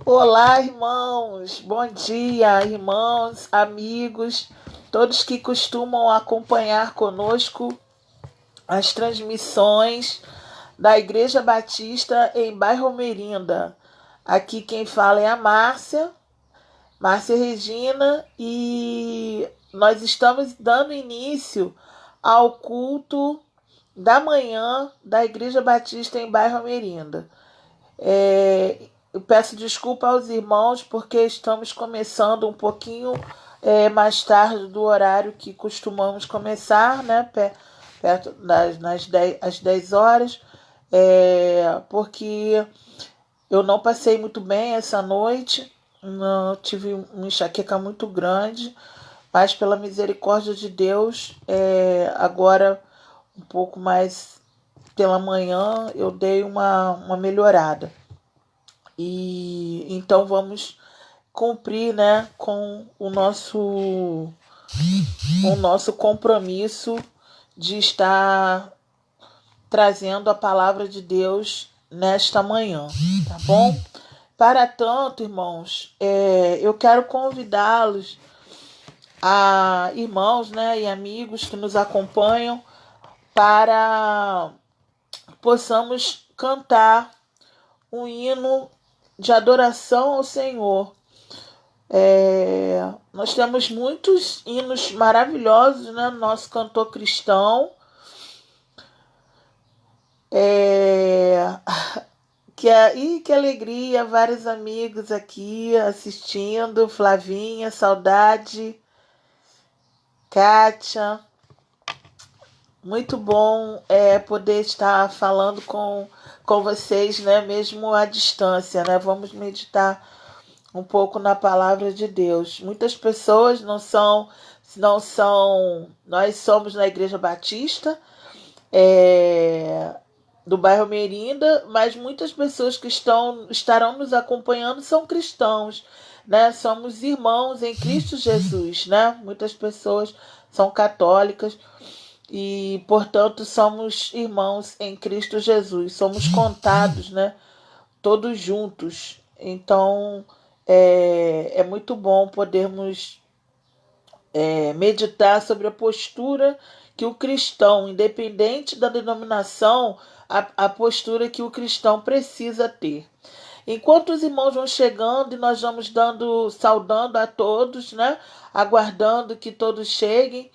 Olá, irmãos. Bom dia, irmãos, amigos, todos que costumam acompanhar conosco as transmissões da Igreja Batista em Bairro Merinda. Aqui quem fala é a Márcia Regina, e nós estamos dando início ao culto da manhã da Igreja Batista em Bairro Merinda. Eu peço desculpa aos irmãos porque estamos começando um pouquinho mais tarde do horário que costumamos começar, né? Perto às 10 horas, porque eu não passei muito bem essa noite, não, tive uma enxaqueca muito grande, mas pela misericórdia de Deus, agora um pouco mais pela manhã eu dei uma melhorada. E então vamos cumprir, né, com o nosso compromisso de estar trazendo a palavra de Deus nesta manhã, tá bom? Para tanto, irmãos, eu quero convidá-los a irmãos, né, e amigos que nos acompanham para possamos cantar um hino de adoração ao Senhor. Nós temos muitos hinos maravilhosos, né, no nosso cantor cristão. Que alegria, vários amigos aqui assistindo. Flavinha, saudade. Kátia, muito bom poder estar falando com vocês, né, mesmo à distância, né? Vamos meditar um pouco na palavra de Deus. Muitas pessoas não são, nós somos na Igreja Batista, do bairro Merinda, mas muitas pessoas que estarão nos acompanhando são cristãos, né? Somos irmãos em Cristo Jesus, né? Muitas pessoas são católicas e, portanto, somos irmãos em Cristo Jesus. Somos contados, né? Todos juntos. Então, é muito bom podermos meditar sobre a postura que o cristão, independente da denominação, a postura que o cristão precisa ter. Enquanto os irmãos vão chegando e nós vamos saudando a todos, né? Aguardando que todos cheguem,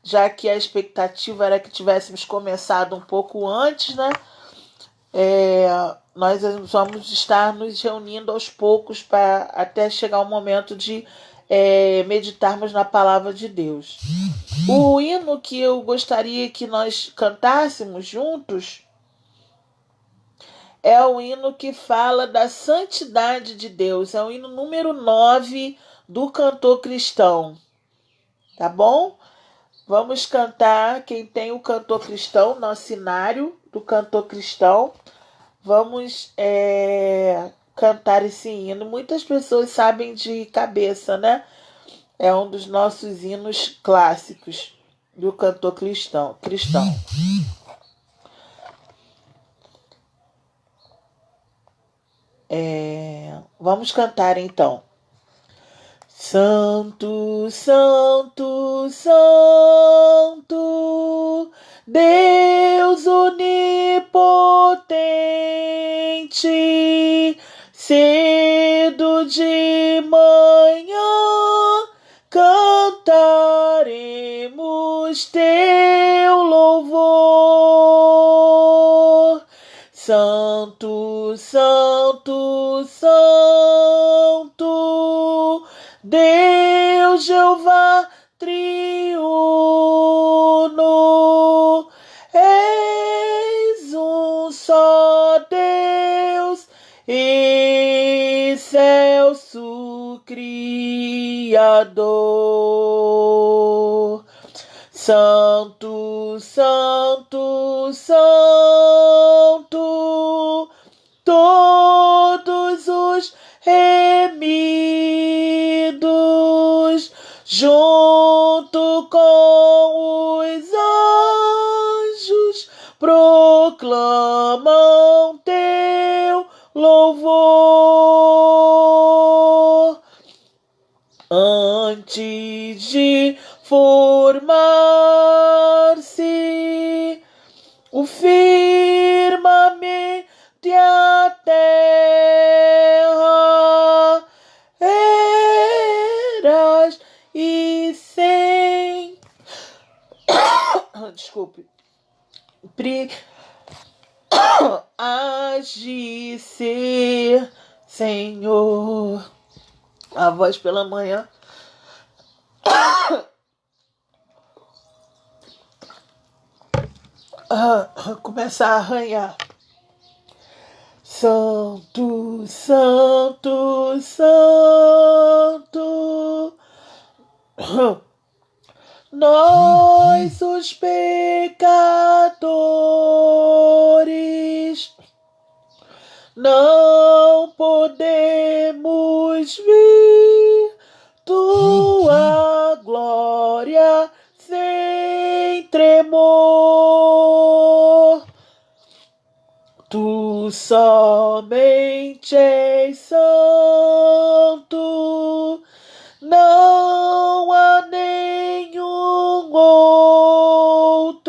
já que a expectativa era que tivéssemos começado um pouco antes, né? Nós vamos estar nos reunindo aos poucos para até chegar o momento de meditarmos na palavra de Deus. O hino que eu gostaria que nós cantássemos juntos é o hino que fala da santidade de Deus. É o hino número 9 do cantor cristão. Tá bom? Vamos cantar. Quem tem o cantor cristão, nosso cenário do cantor cristão, vamos cantar esse hino. Muitas pessoas sabem de cabeça, né? É um dos nossos hinos clássicos do cantor cristão. Vamos cantar então. Santo, Santo, Santo, Deus onipotente, cedo de manhã cantaremos teu louvor. Santo, Santo, Santo, Deus Jeová triuno, eis um só Deus, excelso Criador. Santo, Santo, Santo, todos os remidos, junto com os anjos, proclamam teu louvor. antes de formar-se o firmamento e a terra, eras e sem desculpe hás de ser, Senhor. A voz pela manhã começa a arranhar. Santo, santo, santo, nós os pecadores não podemos ver tua glória sem tremor. Tu somente és santo, não há nenhum outro.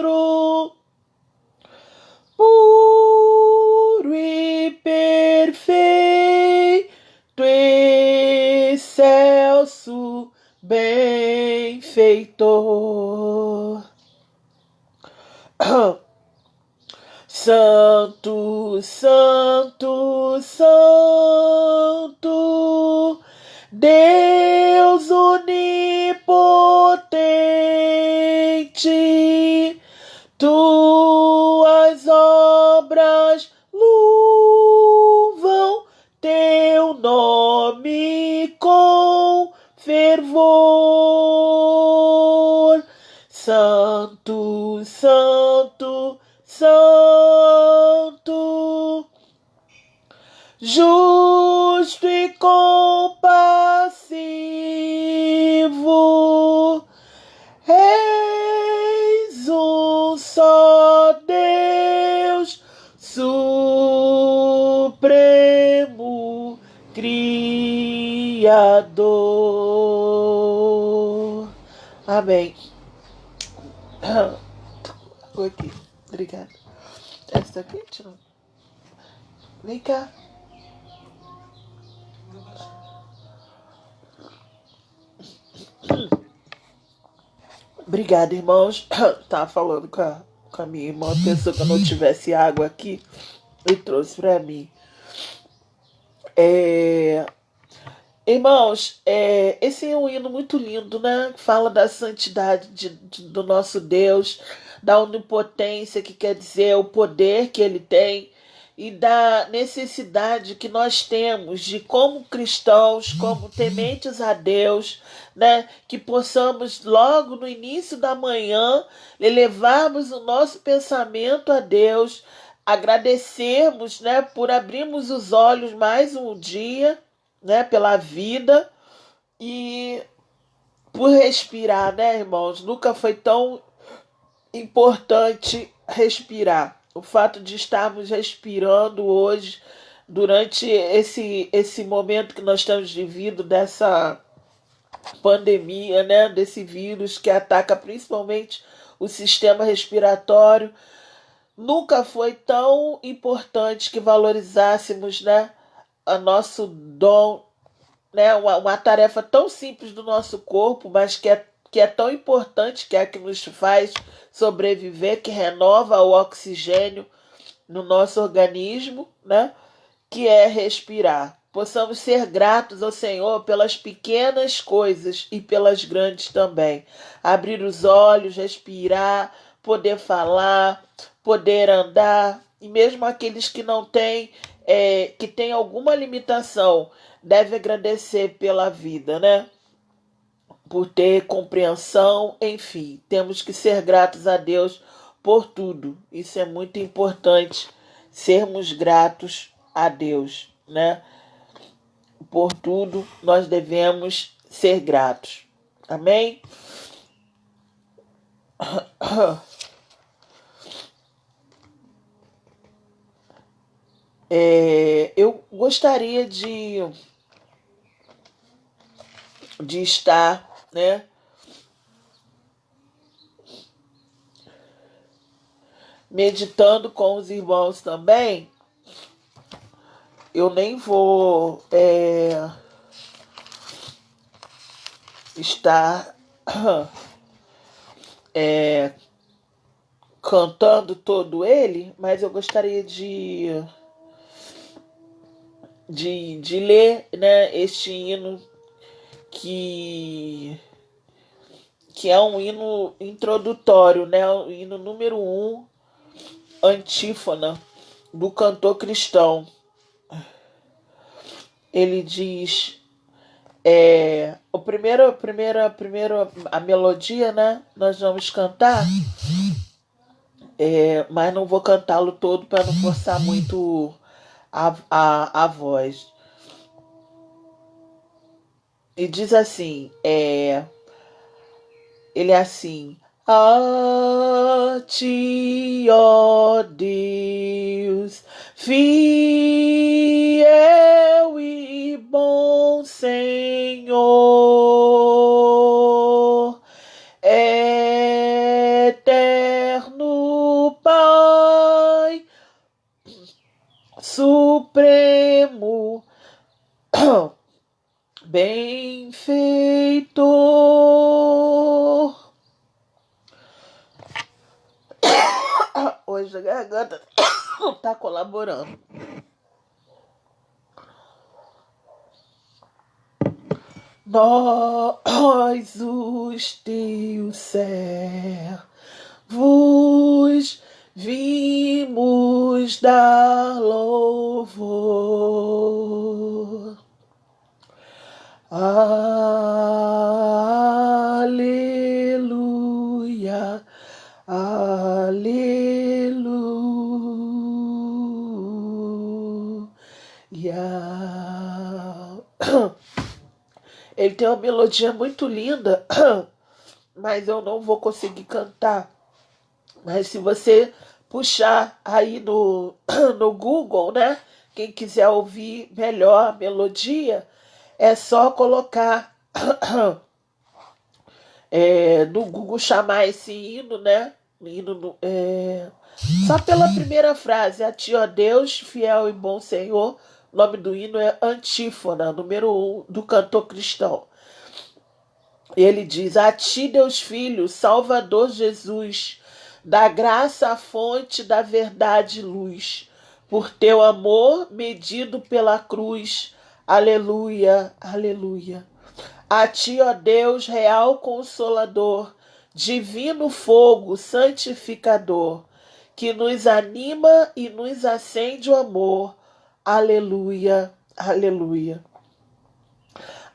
Puro e perfeito, excelso, benfeitor. Santo, santo, santo, Deus onipotente, tuas obras louvam teu nome com fervor. Santo, santo, santo, justo e compassivo, eis um só Deus, supremo Criador. Amém. Aqui, obrigada. Essa aqui, tira. Vem cá. Obrigada, irmãos. Tava falando com a minha irmã, pensou que eu não tivesse água aqui e trouxe pra mim. Irmãos, esse é um hino muito lindo, né? Fala da santidade do nosso Deus, da onipotência, que quer dizer o poder que ele tem, e da necessidade que nós temos de, como cristãos, como tementes a Deus, né? Que possamos logo no início da manhã elevarmos o nosso pensamento a Deus, agradecermos, né? Por abrirmos os olhos mais um dia, né, pela vida e por respirar, né, irmãos? Nunca foi tão importante respirar. O fato de estarmos respirando hoje, durante esse momento que nós estamos vivendo, dessa pandemia, né, desse vírus que ataca principalmente o sistema respiratório, nunca foi tão importante que valorizássemos, né, o nosso dom, né, uma tarefa tão simples do nosso corpo, mas que é tão importante, que é a que nos faz sobreviver, que renova o oxigênio no nosso organismo, né, que é respirar. Possamos ser gratos ao Senhor pelas pequenas coisas e pelas grandes também. Abrir os olhos, respirar, poder falar, poder andar, e mesmo aqueles que não têm, que têm alguma limitação, deve agradecer pela vida, né? Por ter compreensão, enfim, temos que ser gratos a Deus por tudo. Isso é muito importante, sermos gratos a Deus, né? Por tudo nós devemos ser gratos. Amém? Eu gostaria de estar né? Meditando com os irmãos também, eu nem vou estar cantando todo ele, mas eu gostaria de ler, né, este hino que é um hino introdutório, né, o hino número 1, antífona, do cantor cristão. Ele diz, a melodia, né, nós vamos cantar, mas não vou cantá-lo todo para não forçar muito a voz. E diz assim, ele é assim: a ti, ó Deus, fiel e bom Senhor, eterno Pai, supremo benfeitor. Hoje a garganta não tá colaborando. Nós, os teus servos, vimos dar louvor. Aleluia, aleluia. Ele tem uma melodia muito linda, mas eu não vou conseguir cantar. Mas se você puxar aí no Google, né? Quem quiser ouvir melhor a melodia, é só colocar no Google, chamar esse hino, né? Só pela primeira frase: a ti, ó Deus, fiel e bom Senhor. O nome do hino é Antífona, número 1, do cantor cristão. Ele diz: a ti, Deus Filho, Salvador Jesus, da graça a fonte, da verdade e luz, por teu amor medido pela cruz. Aleluia, aleluia. A ti, ó Deus, real consolador, divino fogo santificador, que nos anima e nos acende o amor. Aleluia, aleluia.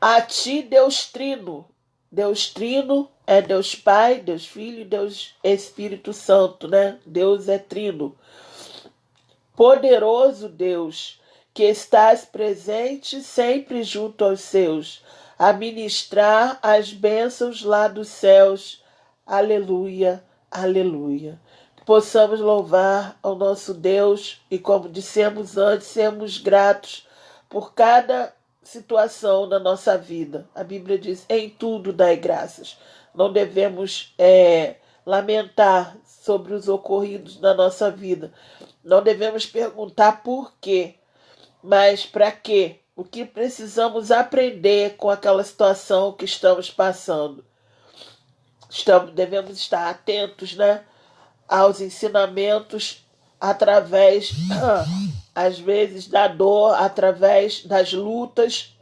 A ti, Deus Trino. Deus Trino é Deus Pai, Deus Filho e Deus Espírito Santo, né? Deus é Trino. Poderoso Deus, que estás presente sempre junto aos seus, a ministrar as bênçãos lá dos céus. Aleluia, aleluia. Que possamos louvar ao nosso Deus e, como dissemos antes, sermos gratos por cada situação da nossa vida. A Bíblia diz: em tudo dai graças. Não devemos lamentar sobre os ocorridos na nossa vida. Não devemos perguntar por quê, mas para quê? O que precisamos aprender com aquela situação que estamos passando. Devemos estar atentos, né, aos ensinamentos através, às vezes, da dor, através das lutas.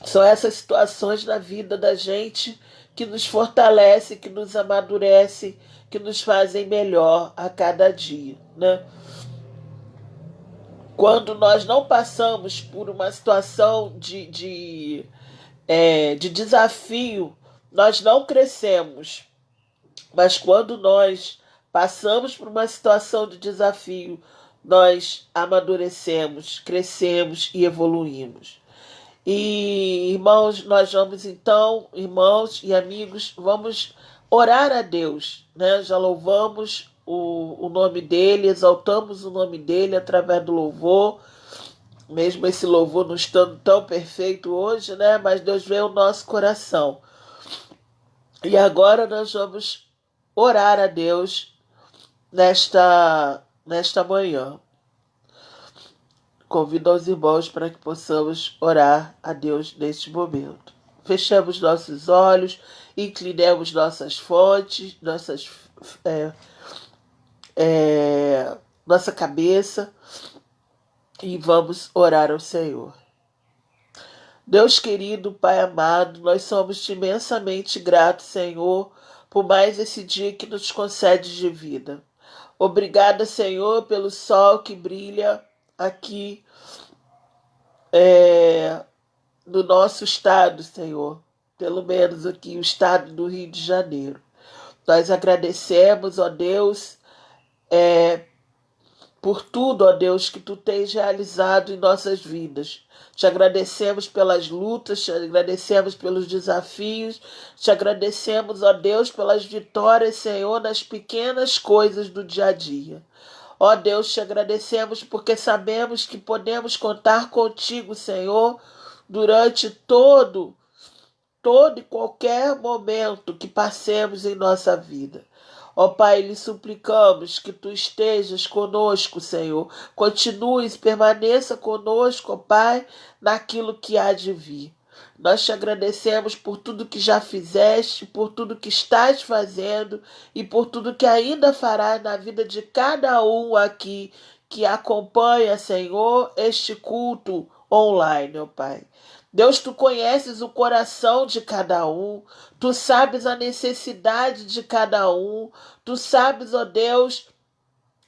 São essas situações na vida da gente que nos fortalece, que nos amadurece, que nos fazem melhor a cada dia, né? Quando nós não passamos por uma situação de desafio, nós não crescemos. Mas quando nós passamos por uma situação de desafio, nós amadurecemos, crescemos e evoluímos. E, irmãos, nós vamos então, irmãos e amigos, vamos orar a Deus, né? Já louvamos o nome dele, exaltamos o nome dele através do louvor, mesmo esse louvor não estando tão perfeito hoje, né? Mas Deus vê o nosso coração. E agora nós vamos orar a Deus nesta manhã. Convido aos irmãos para que possamos orar a Deus neste momento. Fechamos nossos olhos, inclinemos nossas fontes, é, nossa cabeça e vamos orar ao Senhor. Deus querido, Pai amado, nós somos imensamente gratos, Senhor, por mais esse dia que nos concede de vida. Obrigada, Senhor, pelo sol que brilha aqui no nosso estado, Senhor. Pelo menos aqui, o estado do Rio de Janeiro. Nós agradecemos, ó Deus, por tudo, ó Deus, que Tu tens realizado em nossas vidas. Te agradecemos pelas lutas, te agradecemos pelos desafios, te agradecemos, ó Deus, pelas vitórias, Senhor, nas pequenas coisas do dia a dia. Ó Deus, te agradecemos porque sabemos que podemos contar contigo, Senhor, durante todo e qualquer momento que passemos em nossa vida. Ó Pai, lhe suplicamos que Tu estejas conosco, Senhor. Continues, permaneça conosco, ó Pai, naquilo que há de vir. Nós te agradecemos por tudo que já fizeste, por tudo que estás fazendo e por tudo que ainda farás na vida de cada um aqui que acompanha, Senhor, este culto online, ó Pai. Deus, Tu conheces o coração de cada um, Tu sabes a necessidade de cada um, Tu sabes, ó Deus,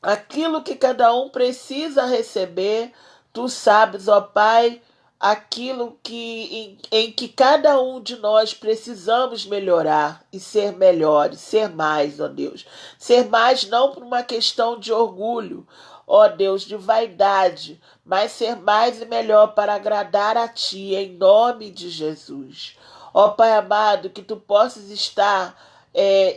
aquilo que cada um precisa receber, Tu sabes, ó Pai, aquilo em que cada um de nós precisamos melhorar e ser melhores, ser mais, ó Deus. Ser mais não por uma questão de orgulho, ó Deus, de vaidade, mas ser mais e melhor para agradar a Ti, em nome de Jesus. Ó Pai amado, que Tu possas estar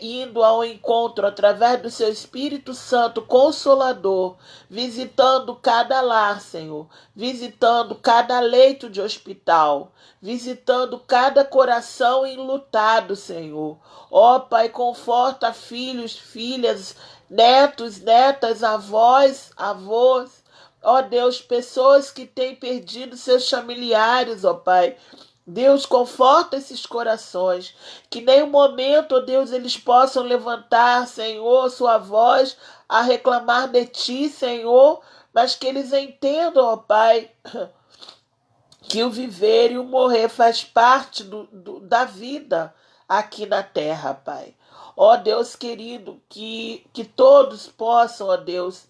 indo ao encontro através do Seu Espírito Santo Consolador, visitando cada lar, Senhor, visitando cada leito de hospital, visitando cada coração enlutado, Senhor. Ó Pai, conforta filhos, filhas, netos, netas, avós, avós. Ó Deus, pessoas que têm perdido seus familiares, ó Pai. Deus, conforta esses corações, que nem um momento, ó Deus, eles possam levantar, Senhor, sua voz a reclamar de Ti, Senhor, mas que eles entendam, ó Pai, que o viver e o morrer faz parte da vida aqui na terra, Pai. Ó Deus querido, que todos possam, ó Deus,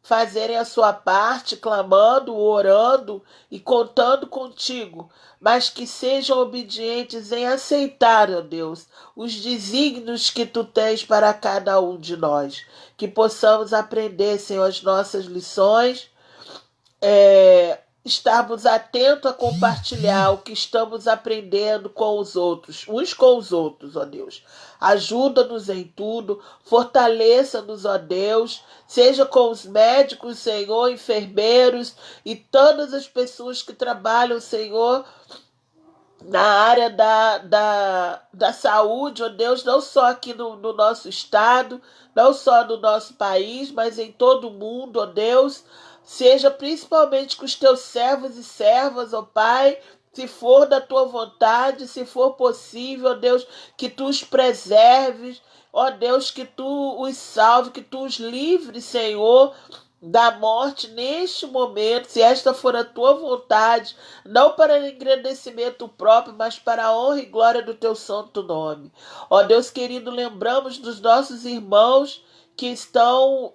fazerem a sua parte, clamando, orando e contando contigo, mas que sejam obedientes em aceitar, ó Deus, os desígnios que Tu tens para cada um de nós. Que possamos aprender, Senhor, as nossas lições, estarmos atentos a compartilhar o que estamos aprendendo com os outros, uns com os outros, ó Deus. Ajuda-nos em tudo, fortaleça-nos, ó Deus, seja com os médicos, Senhor, enfermeiros e todas as pessoas que trabalham, Senhor, na área da saúde, ó Deus, não só aqui no nosso estado, não só no nosso país, mas em todo o mundo, ó Deus. Seja principalmente com os Teus servos e servas, ó Pai, se for da Tua vontade, se for possível, ó Deus, que Tu os preserves, ó Deus, que Tu os salve, que Tu os livres, Senhor, da morte neste momento, se esta for a Tua vontade, não para engrandecimento próprio, mas para a honra e glória do Teu santo nome. Ó Deus querido, lembramos dos nossos irmãos que estão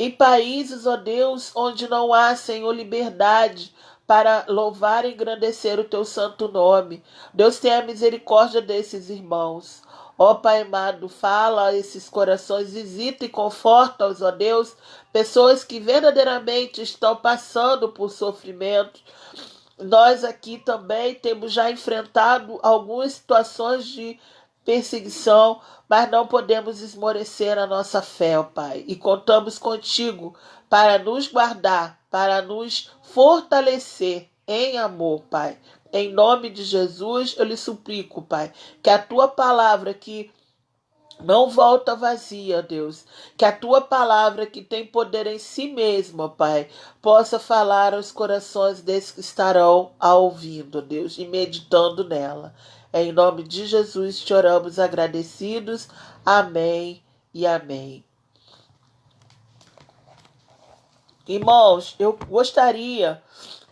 em países, ó Deus, onde não há, Senhor, liberdade para louvar e engrandecer o Teu santo nome. Deus, tenha misericórdia desses irmãos. Ó Pai amado, fala a esses corações, visita e conforta-os, ó Deus, pessoas que verdadeiramente estão passando por sofrimento. Nós aqui também temos já enfrentado algumas situações de perseguição, mas não podemos esmorecer a nossa fé, ó Pai, e contamos contigo para nos guardar, para nos fortalecer em amor, Pai. Em nome de Jesus, eu lhe suplico, Pai, que a tua palavra que não volta vazia, Deus, que a tua palavra que tem poder em si mesma, Pai, possa falar aos corações desses que estarão a ouvindo, Deus, e meditando nela. Em nome de Jesus te oramos agradecidos. Amém e amém. Irmãos, eu gostaria,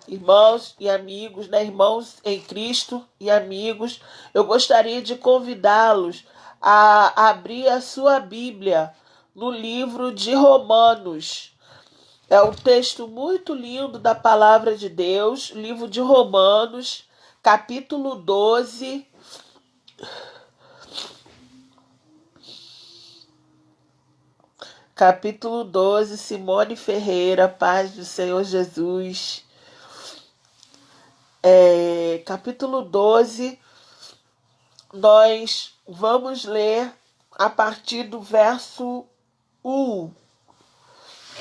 irmãos e amigos, né, irmãos em Cristo e amigos, eu gostaria de convidá-los a abrir a sua Bíblia no livro de Romanos. É um texto muito lindo da palavra de Deus, livro de Romanos, capítulo 12. Capítulo 12, Simone Ferreira, paz do Senhor Jesus. Capítulo 12, nós vamos ler a partir do verso 1.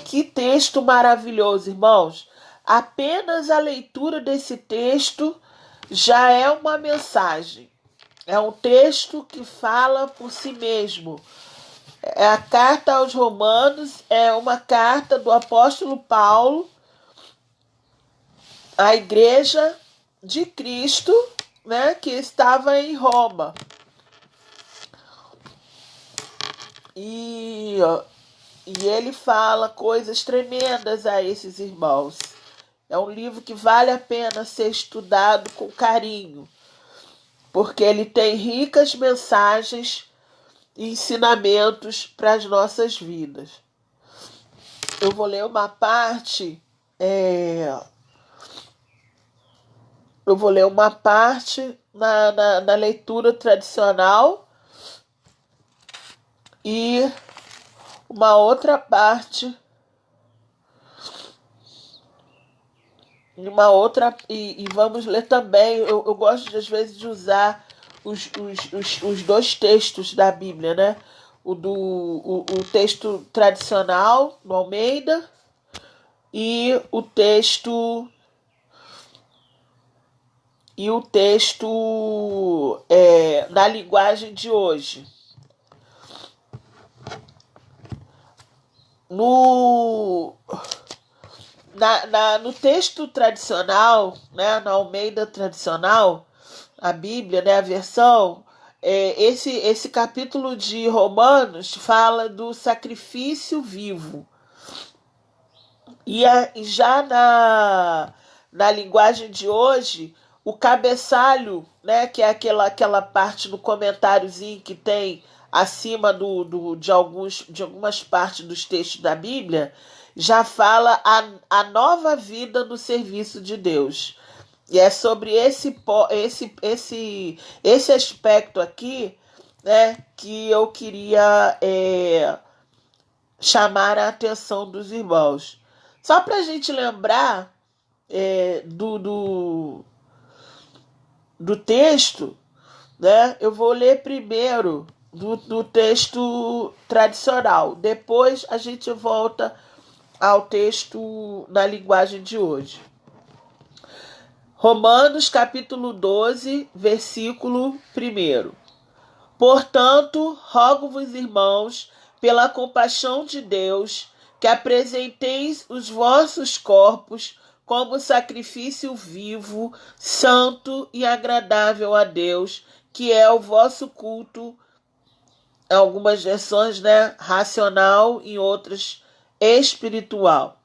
Que texto maravilhoso, irmãos. Apenas a leitura desse texto já é uma mensagem. É um texto que fala por si mesmo. A carta aos Romanos é uma carta do apóstolo Paulo à igreja de Cristo, né, que estava em Roma. E ele fala coisas tremendas a esses irmãos. É um livro que vale a pena ser estudado com carinho, porque ele tem ricas mensagens e ensinamentos para as nossas vidas. Eu vou ler uma parte. Eu vou ler uma parte na leitura tradicional e uma outra parte e vamos ler também. Eu gosto às vezes de usar os dois textos da Bíblia, né? O texto tradicional no Almeida e o texto na linguagem de hoje. No texto tradicional, né, na Almeida tradicional, a Bíblia, né, a versão, esse capítulo de Romanos fala do sacrifício vivo. E já na linguagem de hoje, o cabeçalho, né, que é aquela parte do comentáriozinho que tem acima de algumas partes dos textos da Bíblia, já fala a nova vida no serviço de Deus. E é sobre esse aspecto aqui, né, que eu queria chamar a atenção dos irmãos. Só para a gente lembrar do texto, né, eu vou ler primeiro do texto tradicional. Depois a gente volta ao texto na linguagem de hoje. Romanos capítulo 12, versículo 1. Portanto, rogo-vos, irmãos, pela compaixão de Deus, que apresenteis os vossos corpos como sacrifício vivo, santo e agradável a Deus, que é o vosso culto. Em algumas versões, né, racional, em outras, espiritual.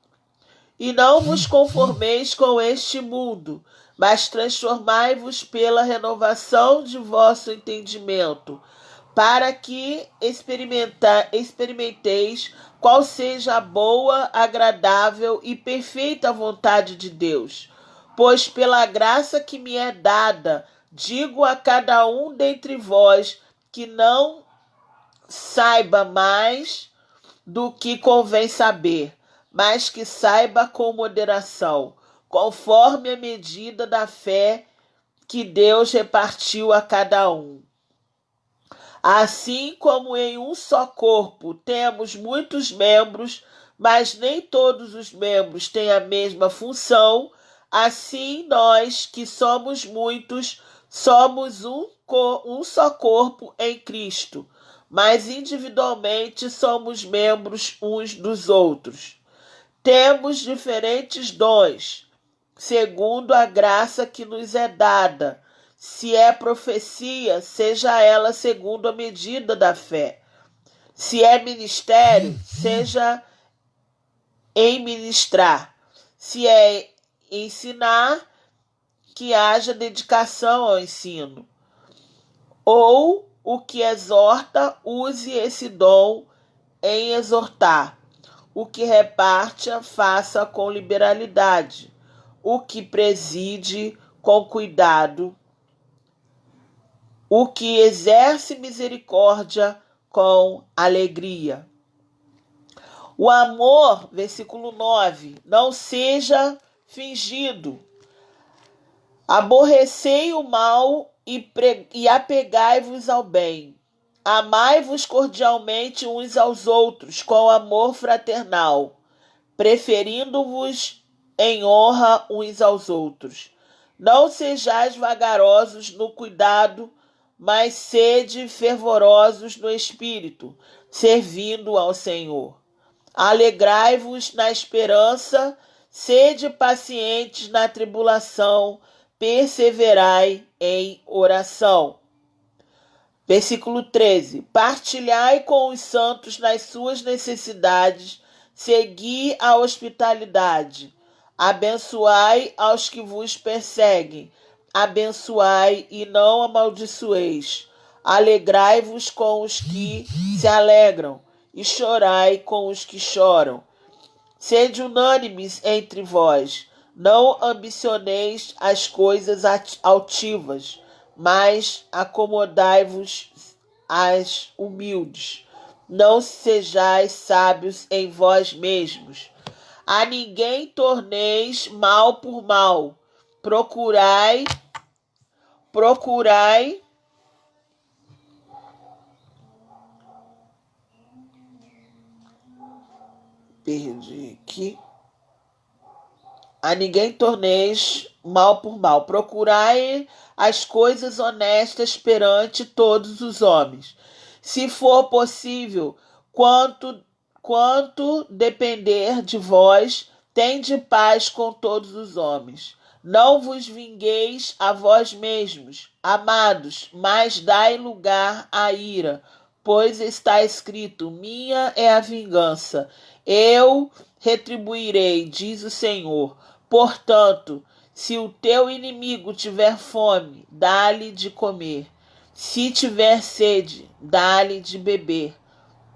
E não vos conformeis com este mundo, mas transformai-vos pela renovação de vosso entendimento, para que experimenteis qual seja a boa, agradável e perfeita vontade de Deus. Pois pela graça que me é dada, digo a cada um dentre vós que não saiba mais do que convém saber, mas que saiba com moderação, conforme a medida da fé que Deus repartiu a cada um. Assim como em um só corpo temos muitos membros, mas nem todos os membros têm a mesma função, Assim, nós, que somos muitos, somos um só corpo em Cristo, mas individualmente somos membros uns dos outros. Temos diferentes dons, segundo a graça que nos é dada. Se é profecia, seja ela segundo a medida da fé. Se é ministério, seja em ministrar. Se é ensinar, que haja dedicação ao ensino. Ou o que exorta, use esse dom em exortar. O que reparte, faça com liberalidade. O que preside, com cuidado. O que exerce misericórdia, com alegria. O amor, versículo 9, não seja fingido. Aborrecei o mal e apegai-vos ao bem. Amai-vos cordialmente uns aos outros, com amor fraternal, preferindo-vos em honra uns aos outros. Não sejais vagarosos no cuidado, mas sede fervorosos no espírito, servindo ao Senhor. Alegrai-vos na esperança, sede pacientes na tribulação, perseverai em oração. Versículo 13. Partilhai com os santos nas suas necessidades, segui a hospitalidade. Abençoai aos que vos perseguem. Abençoai e não amaldiçoeis. Alegrai-vos com os que se alegram e chorai com os que choram. Sede unânimes entre vós. Não ambicioneis as coisas altivas, mas acomodai-vos às humildes. Não sejais sábios em vós mesmos. A ninguém torneis mal por mal. Procurai perdi aqui. A ninguém torneis mal por mal. Procurai as coisas honestas perante todos os homens. Se for possível, quanto depender de vós, tende paz com todos os homens. Não vos vingueis a vós mesmos, amados, mas dai lugar à ira, pois está escrito: minha é a vingança, eu retribuirei, diz o Senhor. Portanto, se o teu inimigo tiver fome, dá-lhe de comer. Se tiver sede, dá-lhe de beber.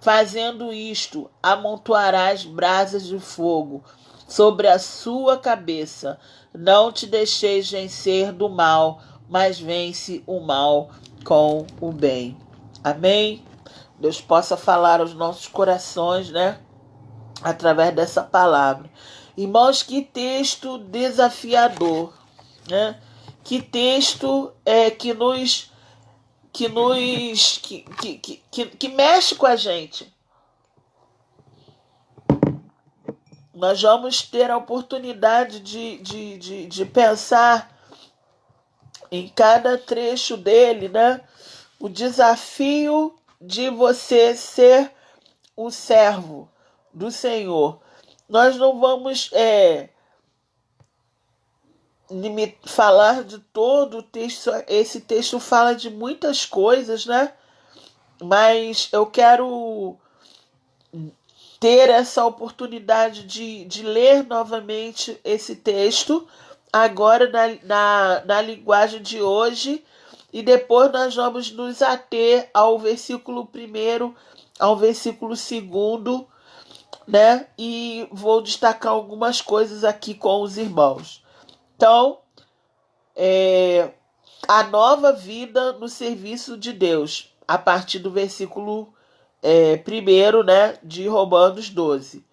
Fazendo isto, amontoarás brasas de fogo sobre a sua cabeça. Não te deixeis vencer do mal, mas vence o mal com o bem. Amém? Deus possa falar aos nossos corações, né? Através dessa palavra. Irmãos, que texto desafiador, né? Que texto que mexe com a gente. Nós vamos ter a oportunidade de pensar em cada trecho dele, né? O desafio de você ser o servo do Senhor. Nós não vamos falar de todo o texto. Esse texto fala de muitas coisas, né? Mas eu quero ter essa oportunidade de ler novamente esse texto, agora na linguagem de hoje, e depois nós vamos nos ater ao versículo 1, ao versículo 2, né? E vou destacar algumas coisas aqui com os irmãos. Então, a nova vida no serviço de Deus, a partir do versículo 1, né, de Romanos 12.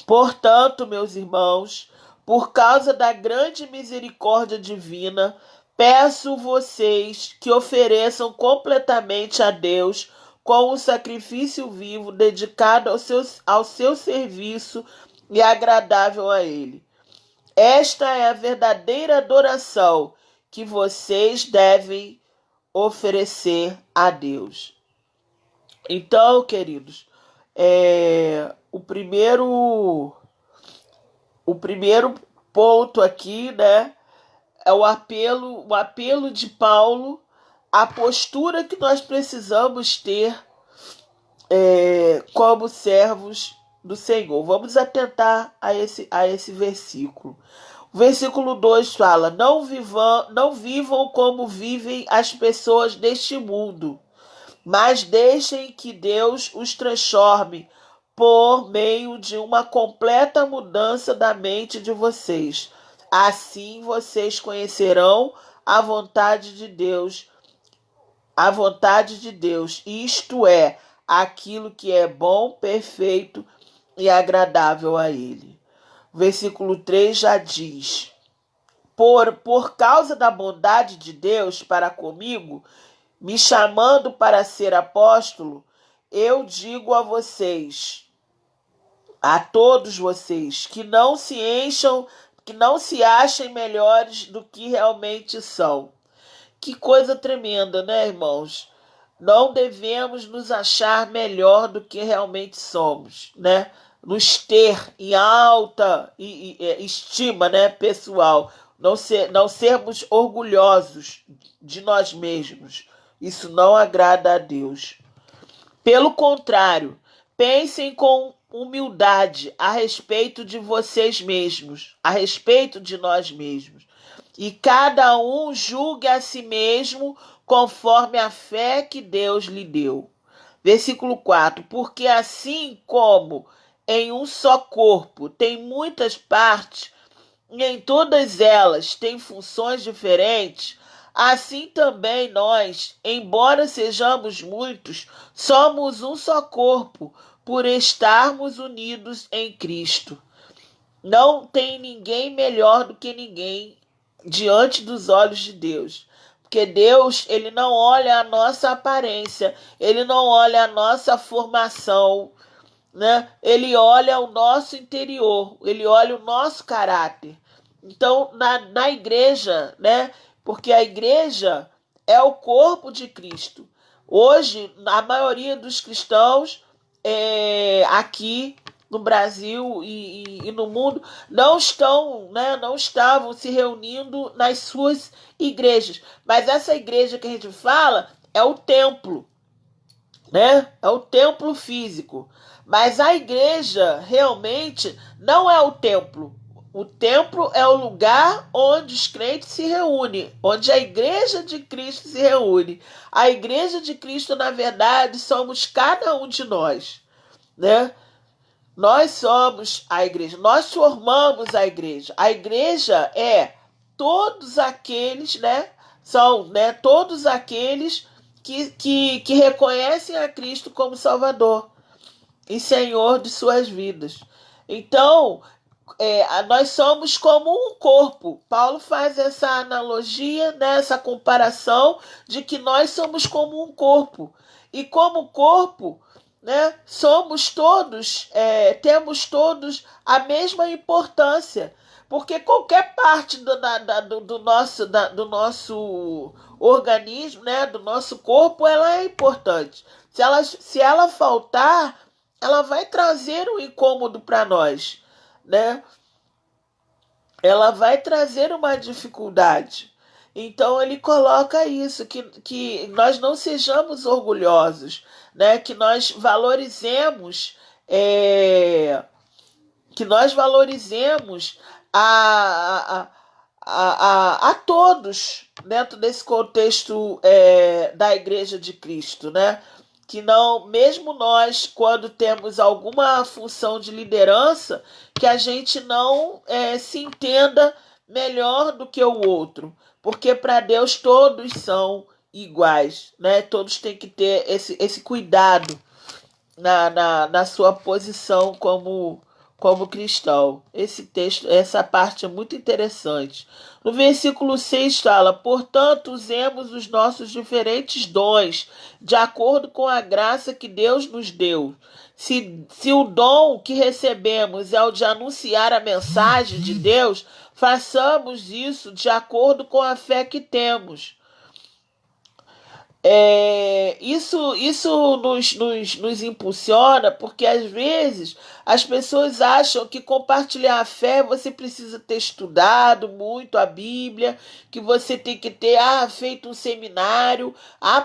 Portanto, meus irmãos, por causa da grande misericórdia divina, peço vocês que ofereçam completamente a Deus com um sacrifício vivo, dedicado ao seu serviço e agradável a Ele. Esta é a verdadeira adoração que vocês devem oferecer a Deus. Então, queridos, o primeiro ponto aqui, né, é o apelo de Paulo, a postura que nós precisamos ter como servos do Senhor. Vamos atentar a esse versículo. O versículo 2 fala: não vivam como vivem as pessoas deste mundo, mas deixem que Deus os transforme por meio de uma completa mudança da mente de vocês. Assim vocês conhecerão a vontade de Deus, isto é, aquilo que é bom, perfeito e agradável a Ele. O versículo 3 já diz: por causa da bondade de Deus para comigo, me chamando para ser apóstolo, eu digo a vocês, a todos vocês, que não se achem melhores do que realmente são. Que coisa tremenda, né, irmãos? Não devemos nos achar melhor do que realmente somos, né? Nos ter em alta estima, né, pessoal. Não sermos orgulhosos de nós mesmos. Isso não agrada a Deus. Pelo contrário, pensem com humildade a respeito de vocês mesmos, a respeito de nós mesmos. E cada um julgue a si mesmo conforme a fé que Deus lhe deu. Versículo 4. Porque assim como em um só corpo tem muitas partes, e em todas elas tem funções diferentes, assim também nós, embora sejamos muitos, somos um só corpo, por estarmos unidos em Cristo. Não tem ninguém melhor do que ninguém diante dos olhos de Deus. Porque Deus, ele não olha a nossa aparência, ele não olha a nossa formação, né? Ele olha o nosso interior, ele olha o nosso caráter. Então, na igreja, né? Porque a igreja é o corpo de Cristo. Hoje, a maioria dos cristãos aqui no Brasil e no mundo não estavam se reunindo nas suas igrejas. Mas essa igreja que a gente fala é o templo, né? É o templo físico. Mas a igreja realmente não é o templo. O templo é o lugar onde os crentes se reúnem, onde a igreja de Cristo se reúne. A igreja de Cristo, na verdade, somos cada um de nós, né? Nós somos a igreja, nós formamos a igreja. A igreja é todos aqueles, né? São, né, todos aqueles que reconhecem a Cristo como Salvador e Senhor de suas vidas. Então, nós somos como um corpo. Paulo faz essa analogia, né, essa comparação de que nós somos como um corpo. E como corpo, né, somos todos, temos todos a mesma importância. Porque qualquer parte do nosso organismo, né, do nosso corpo, ela é importante. Se ela faltar, ela vai trazer um incômodo para nós, né? Ela vai trazer uma dificuldade. Então ele coloca isso, que nós não sejamos orgulhosos, né? Que nós valorizemos, a todos dentro desse contexto da Igreja de Cristo, né? Que não, mesmo nós, quando temos alguma função de liderança, que a gente não se entenda melhor do que o outro, porque para Deus todos são iguais, né? Todos têm que ter esse cuidado na sua posição como cristão. Esse texto, essa parte é muito interessante. No versículo 6 fala: portanto, usemos os nossos diferentes dons de acordo com a graça que Deus nos deu. Se o dom que recebemos é o de anunciar a mensagem de Deus, façamos isso de acordo com a fé que temos. Isso nos impulsiona, porque às vezes as pessoas acham que compartilhar a fé você precisa ter estudado muito a Bíblia, que você tem que ter feito um seminário,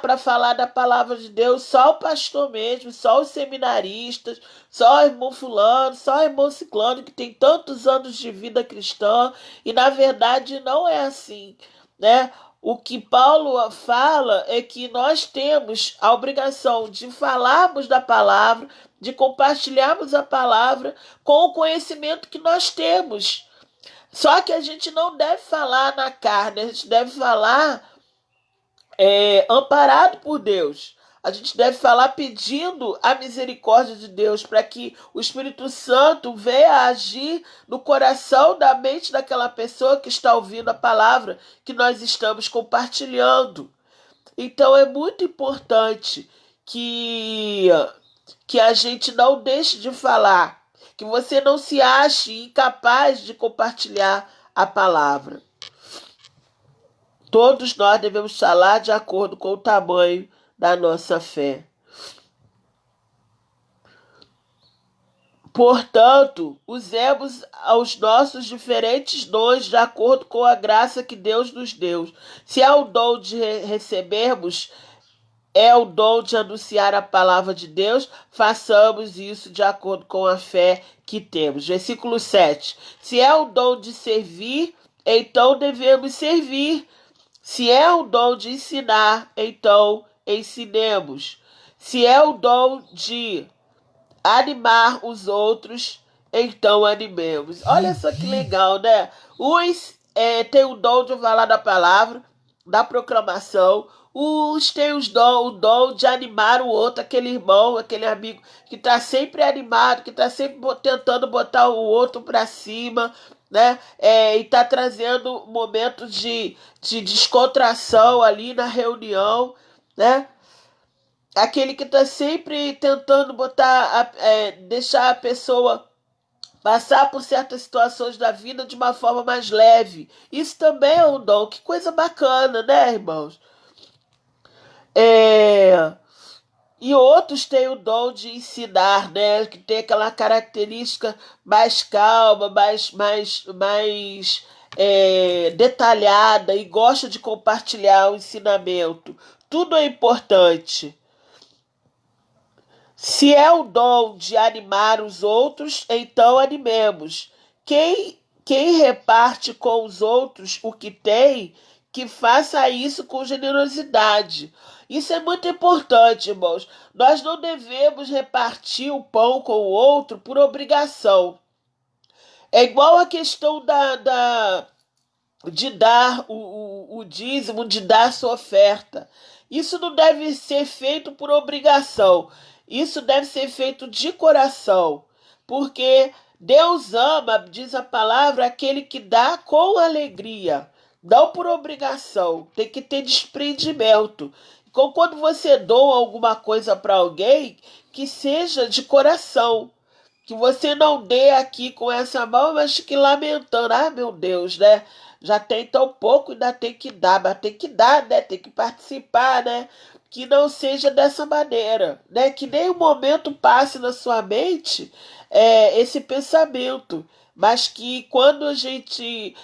para falar da palavra de Deus, só o pastor mesmo, só os seminaristas, só o irmão fulano, só o irmão ciclano, que tem tantos anos de vida cristã, e na verdade não é assim, né? O que Paulo fala é que nós temos a obrigação de falarmos da palavra, de compartilharmos a palavra com o conhecimento que nós temos. Só que a gente não deve falar na carne, a gente deve falar amparado por Deus. A gente deve falar pedindo a misericórdia de Deus para que o Espírito Santo venha agir no coração, da mente daquela pessoa que está ouvindo a palavra que nós estamos compartilhando. Então é muito importante que a gente não deixe de falar, que você não se ache incapaz de compartilhar a palavra. Todos nós devemos falar de acordo com o tamanho da nossa fé. Portanto, usemos os nossos diferentes dons de acordo com a graça que Deus nos deu. Se é o dom de recebermos, é o dom de anunciar a palavra de Deus, façamos isso de acordo com a fé que temos. Versículo 7. Se é o dom de servir, então devemos servir. Se é o dom de ensinar, então ensinemos. Se é o dom de animar os outros, então animemos. Olha só que legal, né? Uns têm o dom de falar da palavra, da proclamação. Uns têm o dom de animar o outro, aquele irmão, aquele amigo que está sempre animado, que está sempre tentando botar o outro para cima, né? E está trazendo momentos de descontração ali na reunião, né? Aquele que está sempre tentando deixar a pessoa passar por certas situações da vida de uma forma mais leve. Isso também é um dom. Que coisa bacana, né, irmãos? E outros têm o dom de ensinar, né? Que tem aquela característica mais calma, mais detalhada, e gosta de compartilhar o ensinamento. Tudo é importante. Se é o dom de animar os outros, então animemos. Quem reparte com os outros o que tem, que faça isso com generosidade. Isso é muito importante, irmãos. Nós não devemos repartir o pão com o outro por obrigação. É igual a questão de dar o dízimo, de dar sua oferta. Isso não deve ser feito por obrigação. Isso deve ser feito de coração. Porque Deus ama, diz a palavra, aquele que dá com alegria. Não por obrigação. Tem que ter desprendimento. Então, quando você doa alguma coisa para alguém, que seja de coração. Que você não dê aqui com essa mão, mas que lamentando. Meu Deus, né? Já tem tão pouco, ainda tem que dar. Mas tem que dar, né? Tem que participar, né? Que não seja dessa maneira, né? Que nem um momento passe na sua mente esse pensamento. Mas que quando a gente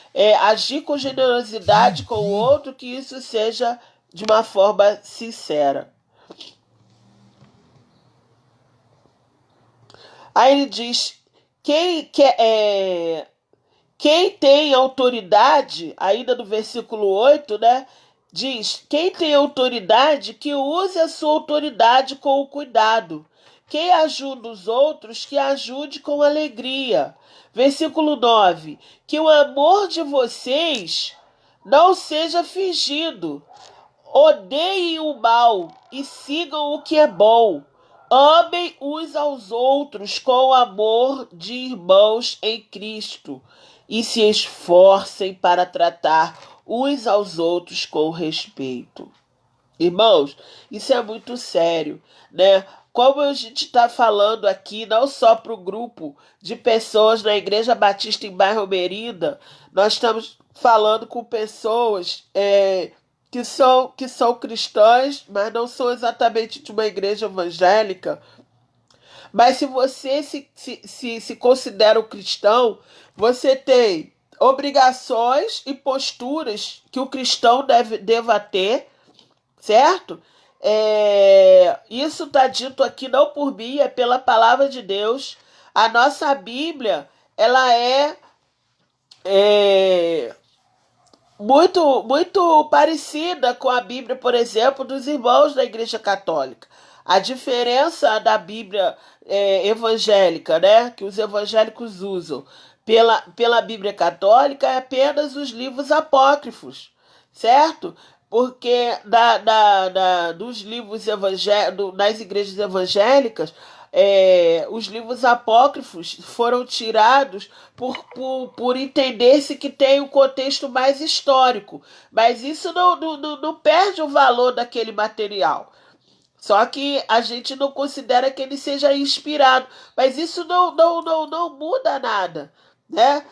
agir com generosidade com o outro, que isso seja de uma forma sincera. Aí ele diz, quem tem autoridade, ainda no versículo 8, né? Diz, quem tem autoridade, que use a sua autoridade com cuidado. Quem ajuda os outros, que ajude com alegria. Versículo 9, que o amor de vocês não seja fingido. Odeiem o mal e sigam o que é bom. Amem uns aos outros com o amor de irmãos em Cristo e se esforcem para tratar uns aos outros com respeito. Irmãos, isso é muito sério, né? como a gente está falando aqui, não só para o grupo de pessoas na Igreja Batista em Bairro Merida, nós estamos falando com pessoas que são cristãs, mas não são exatamente de uma igreja evangélica. Mas se você se considera um cristão, você tem obrigações e posturas que o cristão deva ter, certo? Isso está dito aqui não por mim, é pela palavra de Deus. A nossa Bíblia, ela é muito parecida com a Bíblia, por exemplo, dos irmãos da Igreja Católica. A diferença da Bíblia evangélica, né, que os evangélicos usam, pela Bíblia Católica é apenas os livros apócrifos, certo? Porque dos livros evangélicos, nas igrejas evangélicas, os livros apócrifos foram tirados por entender-se que tem um contexto mais histórico, mas isso não perde o valor daquele material. Só que a gente não considera que ele seja inspirado, mas isso não muda nada, né?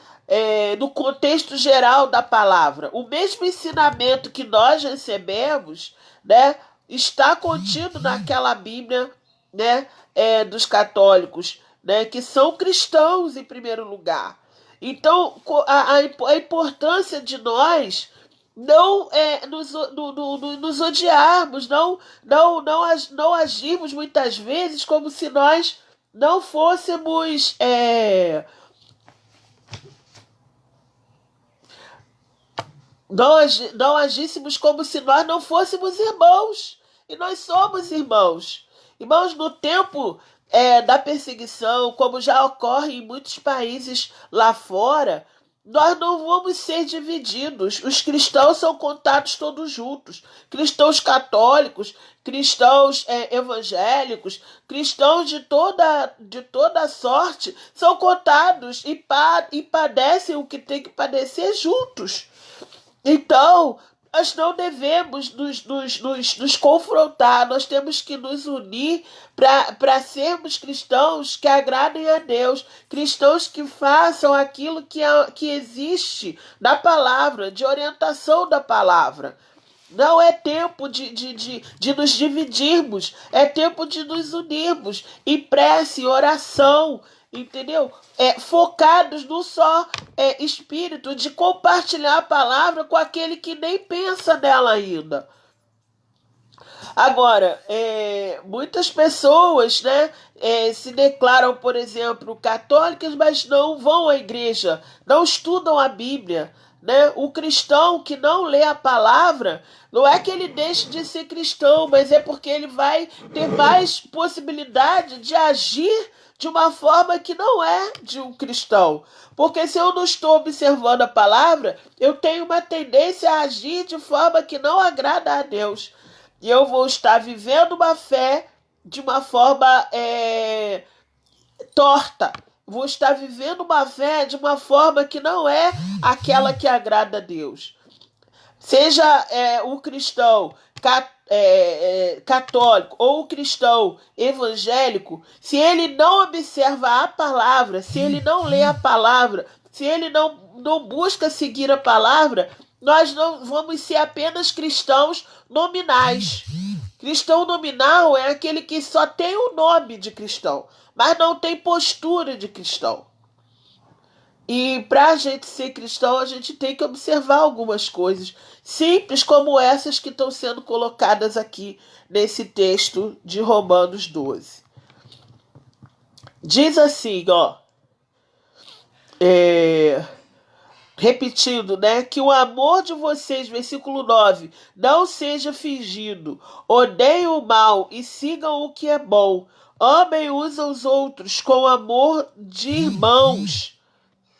No contexto geral da palavra, o mesmo ensinamento que nós recebemos, né, está contido naquela Bíblia, né, dos católicos, né, que são cristãos em primeiro lugar. Então, a importância de nós não nos odiarmos, não agirmos muitas vezes como se nós não fôssemos, não agíssemos como se nós não fôssemos irmãos. E nós somos irmãos. Irmãos, no tempo da perseguição, como já ocorre em muitos países lá fora, nós não vamos ser divididos. Os cristãos são contados todos juntos. Cristãos católicos, cristãos evangélicos, cristãos de toda sorte são contados e padecem o que tem que padecer juntos. Então, nós não devemos nos confrontar, nós temos que nos unir para sermos cristãos que agradem a Deus, cristãos que façam aquilo que existe na palavra, de orientação da palavra. Não é tempo de nos dividirmos, é tempo de nos unirmos em prece, oração, entendeu? Focados no só espírito de compartilhar a palavra com aquele que nem pensa nela ainda. Agora, muitas pessoas, né, se declaram, por exemplo, católicas, mas não vão à igreja, não estudam a Bíblia. Né? O cristão que não lê a palavra, não é que ele deixe de ser cristão, mas é porque ele vai ter mais possibilidade de agir de uma forma que não é de um cristão. Porque se eu não estou observando a palavra, eu tenho uma tendência a agir de forma que não agrada a Deus. E eu vou estar vivendo uma fé de uma forma torta. Vou estar vivendo uma fé de uma forma que não é aquela que agrada a Deus. Seja o cristão católico ou o cristão evangélico, se ele não observa a palavra, se ele não lê a palavra, se ele não busca seguir a palavra, nós não vamos ser apenas cristãos nominais. Cristão nominal é aquele que só tem o nome de cristão, mas não tem postura de cristão. E para a gente ser cristão, a gente tem que observar algumas coisas simples como essas que estão sendo colocadas aqui nesse texto de Romanos 12. Diz assim, repetindo, né, que o amor de vocês, versículo 9, não seja fingido, odeiem o mal e sigam o que é bom, amem uns aos outros com amor de irmãos,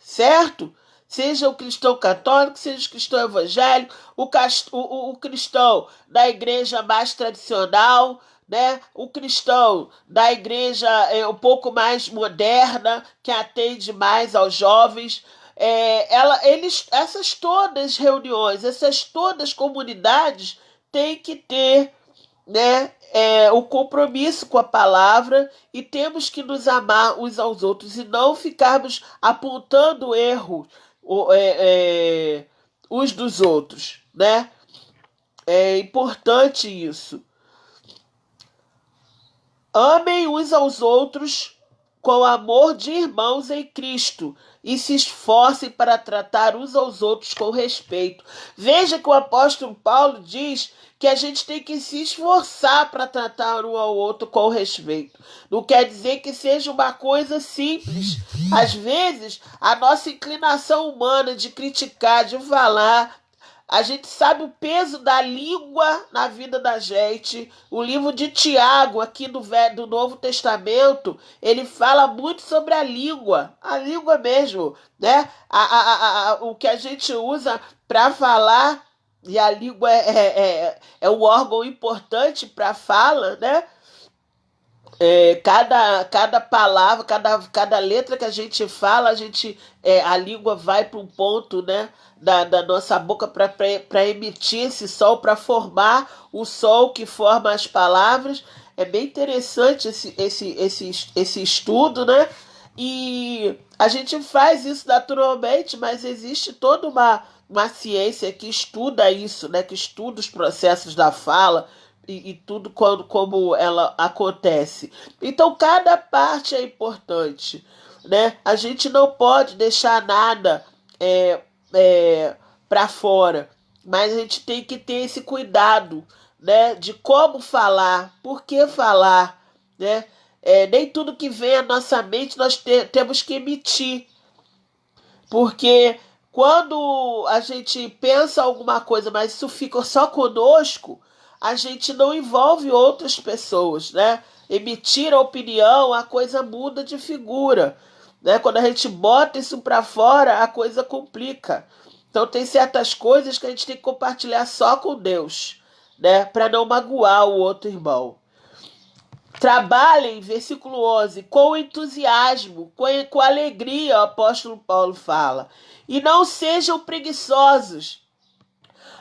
certo? Seja o cristão católico, seja o cristão evangélico, o cristão da igreja mais tradicional, né? O cristão da igreja um pouco mais moderna, que atende mais aos jovens. Essas todas reuniões, essas todas comunidades têm que ter, né, o compromisso com a palavra, e temos que nos amar uns aos outros e não ficarmos apontando erros uns dos outros, né? É importante isso. Amem uns aos outros com amor de irmãos em Cristo e se esforcem para tratar uns aos outros com respeito. Veja que o apóstolo Paulo diz que a gente tem que se esforçar para tratar um ao outro com respeito. Não quer dizer que seja uma coisa simples. Às vezes, a nossa inclinação humana de criticar, de falar, a gente sabe o peso da língua na vida da gente. O livro de Tiago, aqui do Novo Testamento, ele fala muito sobre a língua mesmo, né? O que a gente usa para falar, e a língua é um órgão importante para a fala, né? Cada palavra, cada letra que a gente fala, a língua vai para um ponto, né, da nossa boca para emitir esse som, para formar o som que forma as palavras. É bem interessante esse estudo, né? E a gente faz isso naturalmente, mas existe toda uma ciência que estuda isso, né? Que estuda os processos da fala e tudo como ela acontece. Então, cada parte é importante, né? A gente não pode deixar nada para fora, mas a gente tem que ter esse cuidado, né? De como falar, por que falar, né? Nem tudo que vem à nossa mente nós temos que emitir, porque quando a gente pensa alguma coisa, mas isso fica só conosco, a gente não envolve outras pessoas, né? Emitir a opinião, a coisa muda de figura, né? Quando a gente bota isso para fora, a coisa complica. Então tem certas coisas que a gente tem que compartilhar só com Deus, né? Para não magoar o outro irmão. Trabalhem, versículo 11, com entusiasmo, com alegria, o apóstolo Paulo fala. E não sejam preguiçosos.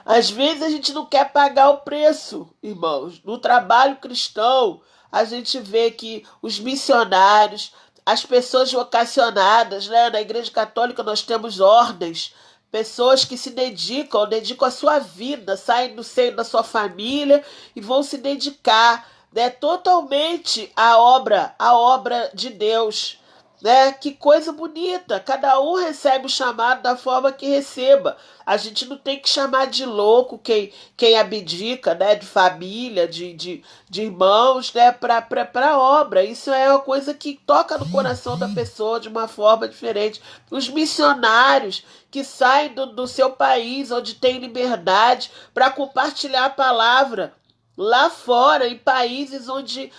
Às vezes a gente não quer pagar o preço, irmãos. No trabalho cristão, a gente vê que os missionários, as pessoas vocacionadas, né? Na Igreja Católica nós temos ordens, pessoas que se dedicam a sua vida, saem do seio da sua família e vão se dedicar, né, totalmente à obra de Deus, né? Que coisa bonita! Cada um recebe o chamado da forma que receba. A gente não tem que chamar de louco quem abdica, né? De família, de irmãos, né? Para a obra. Isso é uma coisa que toca no coração da pessoa de uma forma diferente. Os missionários que saem do seu país, onde tem liberdade, para compartilhar a palavra lá fora, em países onde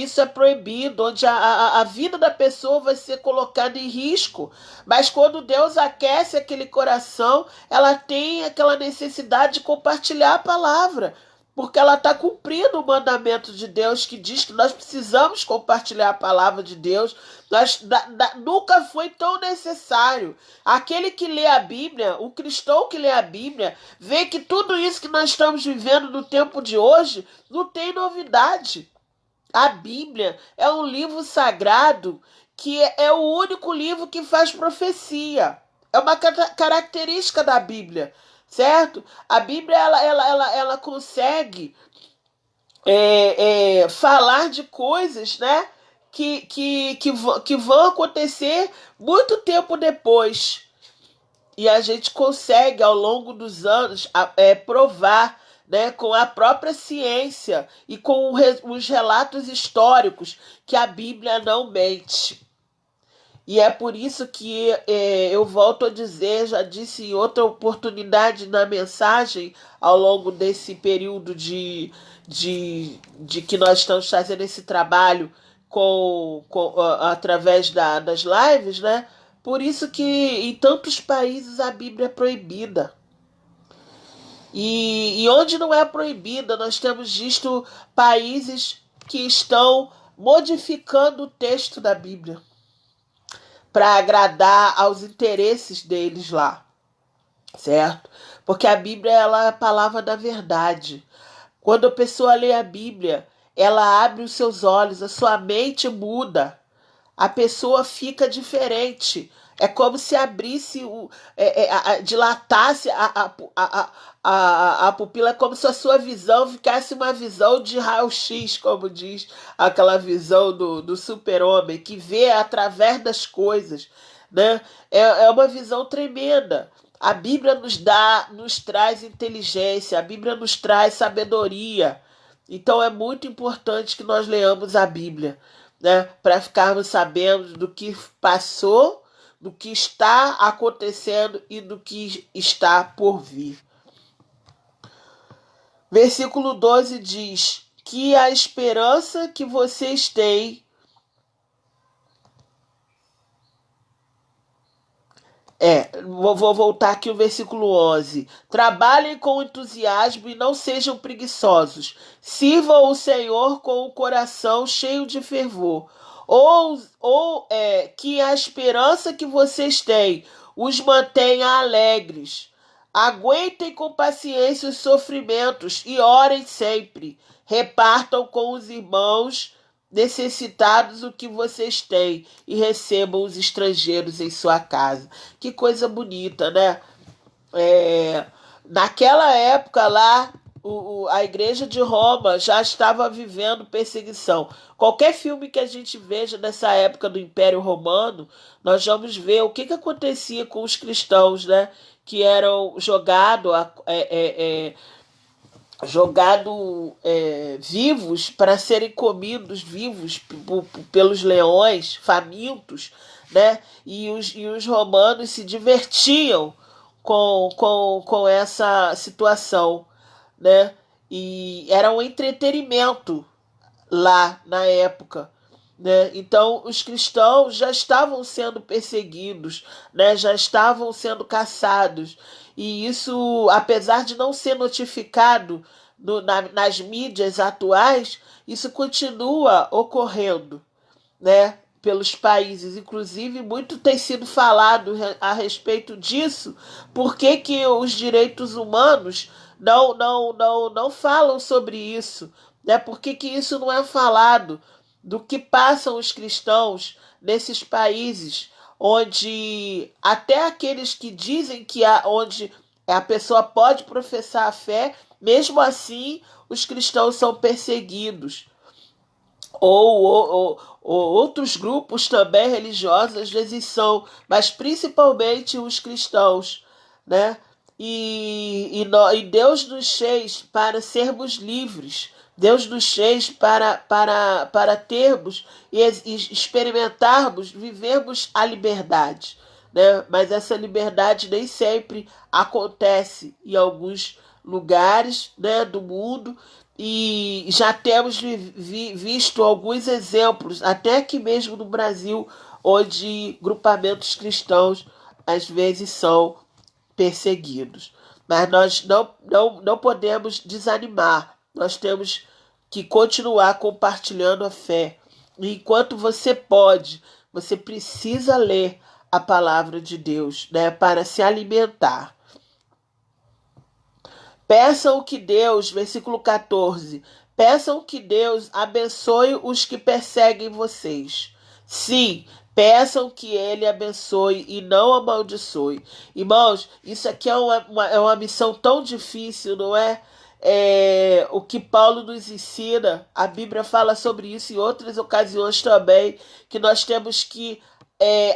isso é proibido, onde a vida da pessoa vai ser colocada em risco. Mas quando Deus aquece aquele coração, ela tem aquela necessidade de compartilhar a palavra, porque ela está cumprindo o mandamento de Deus que diz que nós precisamos compartilhar a palavra de Deus. Nunca foi tão necessário. Aquele que lê a Bíblia, o cristão que lê a Bíblia, vê que tudo isso que nós estamos vivendo no tempo de hoje não tem novidade. A Bíblia é um livro sagrado que é o único livro que faz profecia. É uma característica da Bíblia, certo? A Bíblia ela consegue falar de coisas, né, que vão acontecer muito tempo depois. E a gente consegue, ao longo dos anos, provar, né, com a própria ciência e com os relatos históricos, que a Bíblia não mente. E é por isso que eu volto a dizer, já disse em outra oportunidade na mensagem, ao longo desse período de que nós estamos fazendo esse trabalho através das lives, né? Por isso que em tantos países a Bíblia é proibida. E onde não é proibida, nós temos visto países que estão modificando o texto da Bíblia para agradar aos interesses deles lá, certo? Porque a Bíblia ela é a palavra da verdade. Quando a pessoa lê a Bíblia, ela abre os seus olhos, a sua mente muda, a pessoa fica diferente. É como se abrisse, dilatasse a pupila, é como se a sua visão ficasse uma visão de raio-x, como diz aquela visão do super-homem, que vê através das coisas, né? É uma visão tremenda. A Bíblia nos traz inteligência, a Bíblia nos traz sabedoria. Então é muito importante que nós leamos a Bíblia, né, para ficarmos sabendo do que passou, do que está acontecendo e do que está por vir. Versículo 12 diz que a esperança que vocês têm vou voltar aqui o versículo 11. Trabalhem com entusiasmo e não sejam preguiçosos. Sirvam o Senhor com o coração cheio de fervor. Que a esperança que vocês têm os mantenha alegres. Aguentem com paciência os sofrimentos e orem sempre. Repartam com os irmãos necessitados o que vocês têm e recebam os estrangeiros em sua casa. Que coisa bonita, né? Naquela época lá, a igreja de Roma já estava vivendo perseguição. Qualquer filme que a gente veja nessa época do Império Romano, nós vamos ver o que acontecia com os cristãos, né? Que eram vivos para serem comidos vivos pelos leões famintos, né? E os romanos se divertiam com essa situação, né? E era um entretenimento lá na época, né? Então os cristãos já estavam sendo perseguidos, né? Já estavam sendo caçados, e isso, apesar de não ser notificado nas mídias atuais, isso continua ocorrendo, né? Pelos países, inclusive muito tem sido falado a respeito disso. Por que os direitos humanos não falam sobre isso, né? Por que isso não é falado do que passam os cristãos nesses países onde até aqueles que dizem onde a pessoa pode professar a fé, mesmo assim os cristãos são perseguidos. Ou outros grupos também religiosos, às vezes são, mas principalmente os cristãos, né? E Deus nos fez para sermos livres. Deus nos fez para termos e experimentarmos, vivermos a liberdade, né? Mas essa liberdade nem sempre acontece em alguns lugares, né, do mundo, e já temos visto alguns exemplos, até aqui mesmo no Brasil, onde grupamentos cristãos às vezes são perseguidos. Mas nós não podemos desanimar, nós temos que continuar compartilhando a fé. E enquanto você pode, você precisa ler a palavra de Deus, né, para se alimentar. Peçam que Deus, versículo 14, peçam que Deus abençoe os que perseguem vocês. Sim, peçam que Ele abençoe e não amaldiçoe. Irmãos, isso aqui é uma missão tão difícil, não é? O que Paulo nos ensina, a Bíblia fala sobre isso em outras ocasiões também, que nós temos que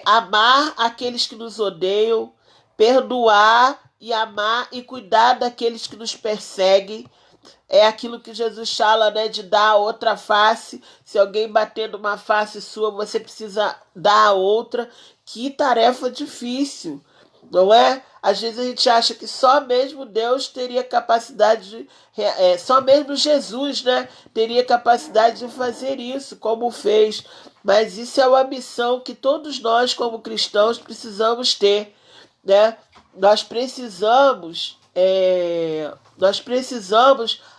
amar aqueles que nos odeiam, perdoar e amar e cuidar daqueles que nos perseguem. É aquilo que Jesus fala, né, de dar a outra face. Se alguém bater numa face sua, você precisa dar a outra. Que tarefa difícil, não é? Às vezes a gente acha que só mesmo Deus teria capacidade só mesmo Jesus, né, teria capacidade de fazer isso, como fez. Mas isso é uma missão que todos nós, como cristãos, precisamos ter, né? Nós precisamos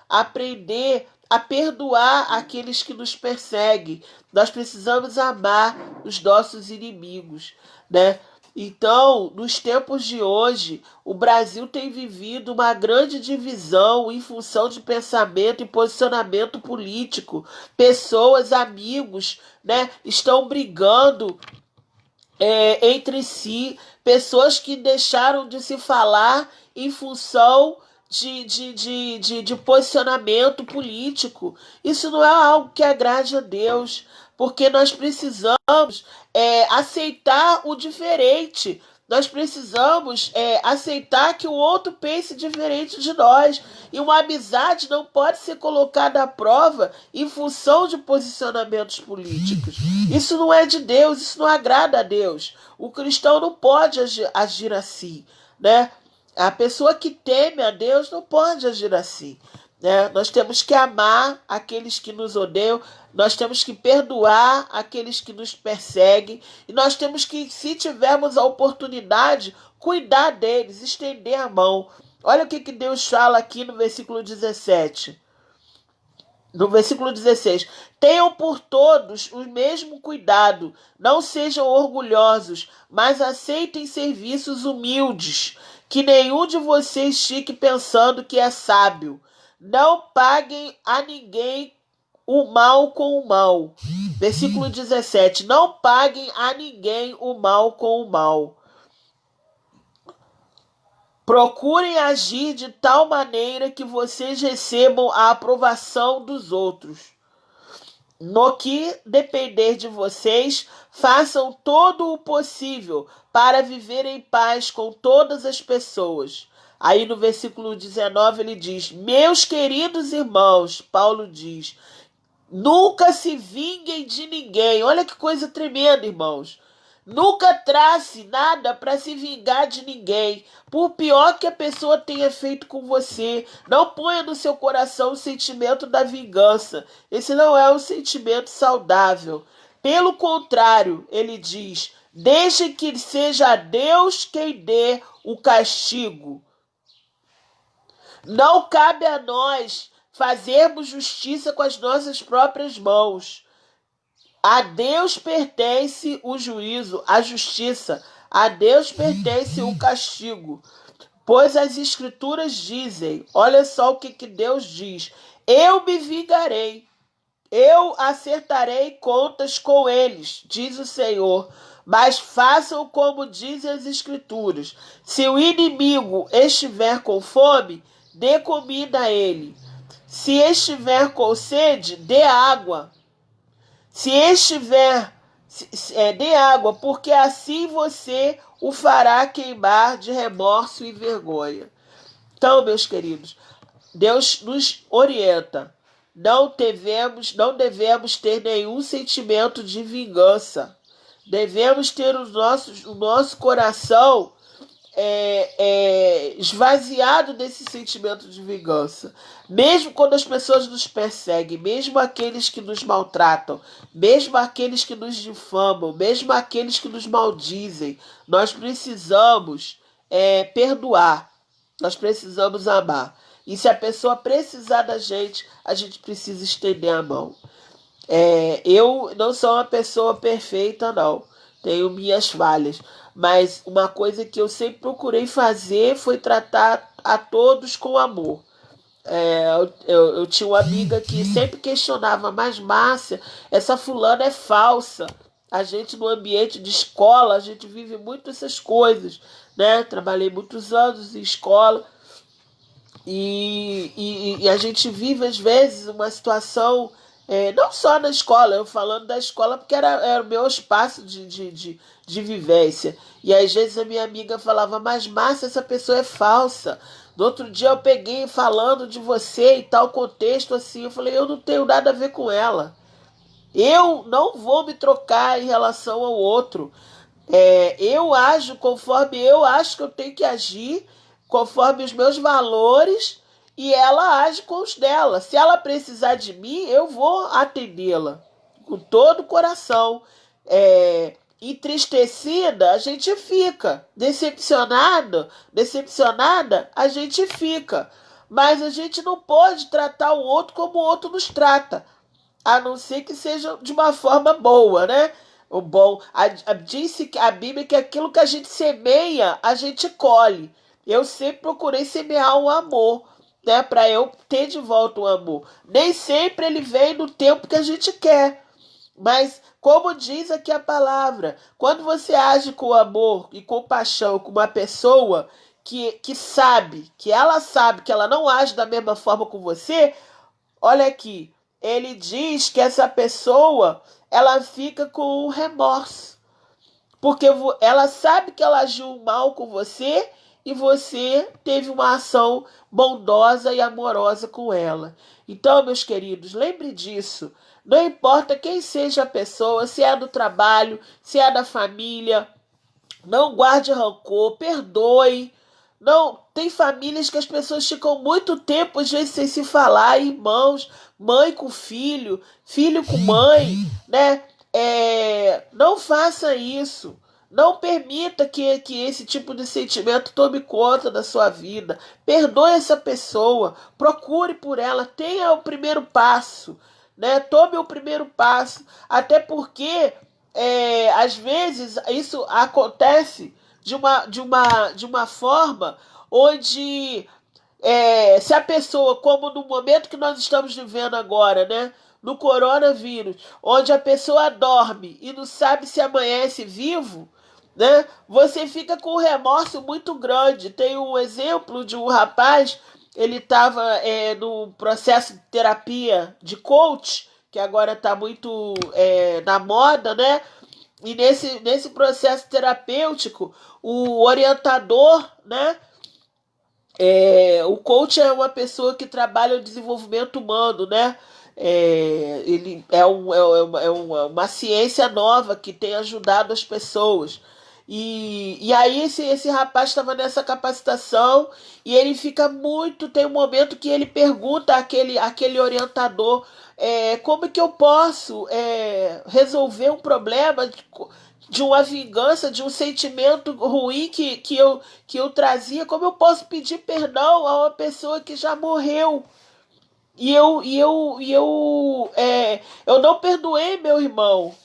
aprender a perdoar aqueles que nos perseguem. Nós precisamos amar os nossos inimigos, né? Então, nos tempos de hoje, o Brasil tem vivido uma grande divisão em função de pensamento e posicionamento político. Pessoas, amigos, né, estão brigando entre si, pessoas que deixaram de se falar em função de posicionamento político. Isso não é algo que agrade a Deus, porque nós precisamos aceitar o diferente. Nós precisamos aceitar que o outro pense diferente de nós. E uma amizade não pode ser colocada à prova em função de posicionamentos políticos. Isso não é de Deus, isso não agrada a Deus. O cristão não pode agir assim, né? A pessoa que teme a Deus não pode agir assim. Né? Nós temos que amar aqueles que nos odeiam, nós temos que perdoar aqueles que nos perseguem, e nós temos que, se tivermos a oportunidade, cuidar deles, estender a mão. Olha o que Deus fala aqui no versículo 17. No versículo 16, tenham por todos o mesmo cuidado, não sejam orgulhosos, mas aceitem serviços humildes, que nenhum de vocês fique pensando que é sábio. Não paguem a ninguém o mal com o mal. Versículo 17, não paguem a ninguém o mal com o mal. Procurem agir de tal maneira que vocês recebam a aprovação dos outros. No que depender de vocês, façam todo o possível para viver em paz com todas as pessoas. Aí no versículo 19 ele diz, meus queridos irmãos, Paulo diz, nunca se vinguem de ninguém. Olha que coisa tremenda, irmãos. Nunca trace nada para se vingar de ninguém, por pior que a pessoa tenha feito com você. Não ponha no seu coração o sentimento da vingança. Esse não é um sentimento saudável. Pelo contrário, ele diz, deixe que seja Deus quem dê o castigo. Não cabe a nós fazermos justiça com as nossas próprias mãos. A Deus pertence o juízo, a justiça. A Deus pertence o castigo. Pois as escrituras dizem, olha só o que Deus diz, eu me vingarei, eu acertarei contas com eles, diz o Senhor. Mas façam como dizem as escrituras. Se o inimigo estiver com fome, dê comida a ele. Se estiver com sede, dê água. Se estiver, dê água, porque assim você o fará queimar de remorso e vergonha. Então, meus queridos, Deus nos orienta. Não devemos ter nenhum sentimento de vingança. Devemos ter o nosso coração esvaziado desse sentimento de vingança. Mesmo quando as pessoas nos perseguem, mesmo aqueles que nos maltratam, mesmo aqueles que nos difamam, mesmo aqueles que nos maldizem, nós precisamos perdoar, nós precisamos amar. E se a pessoa precisar da gente, a gente precisa estender a mão. Eu não sou uma pessoa perfeita, não. Tenho minhas falhas. Mas uma coisa que eu sempre procurei fazer foi tratar a todos com amor. Eu tinha uma amiga que sempre questionava, mas Márcia, essa fulana é falsa. A gente no ambiente de escola, a gente vive muito essas coisas, né? Trabalhei muitos anos em escola e a gente vive às vezes uma situação, não só na escola, eu falando da escola porque era o meu espaço de vivência. E às vezes a minha amiga falava, mas Márcia, essa pessoa é falsa. No outro dia eu peguei falando de você e tal contexto assim, eu falei, eu não tenho nada a ver com ela. Eu não vou me trocar em relação ao outro. Eu ajo conforme eu acho que eu tenho que agir, conforme os meus valores, e ela age com os dela. Se ela precisar de mim, eu vou atendê-la com todo o coração. Entristecida, a gente fica. Decepcionada, a gente fica. Mas a gente não pode tratar o outro como o outro nos trata. A não ser que seja de uma forma boa, né? O bom, disse que a Bíblia que aquilo que a gente semeia, a gente colhe. Eu sempre procurei semear o amor, né, para eu ter de volta o amor. Nem sempre ele vem no tempo que a gente quer, mas como diz aqui a palavra, quando você age com amor e compaixão com uma pessoa que sabe, que ela não age da mesma forma com você, olha aqui, ele diz que essa pessoa ela fica com remorso, porque ela sabe que ela agiu mal com você e você teve uma ação bondosa e amorosa com ela. Então, meus queridos, lembre disso. Não importa quem seja a pessoa, se é do trabalho, se é da família, não guarde rancor, perdoe. Não, tem famílias que as pessoas ficam muito tempo, às vezes, sem se falar, irmãos, mãe com filho, filho com mãe, né? Não faça isso. Não permita que esse tipo de sentimento tome conta da sua vida. Perdoe essa pessoa, procure por ela, tenha o primeiro passo, né? Tome o primeiro passo, até porque às vezes isso acontece de uma forma onde se a pessoa, como no momento que nós estamos vivendo agora, né? No coronavírus, onde a pessoa dorme e não sabe se amanhece vivo, né? Você fica com um remorso muito grande. Tem um exemplo de um rapaz, ele estava no processo de terapia de coach, que agora está muito na moda, né? E nesse processo terapêutico, o orientador, né? O coach é uma pessoa que trabalha o desenvolvimento humano, né? Ele uma ciência nova que tem ajudado as pessoas. E aí esse rapaz estava nessa capacitação e ele fica muito. Tem um momento que ele pergunta àquele orientador como que eu posso resolver um problema de uma vingança, de um sentimento ruim que eu trazia, como eu posso pedir perdão a uma pessoa que já morreu? Eu não perdoei meu irmão.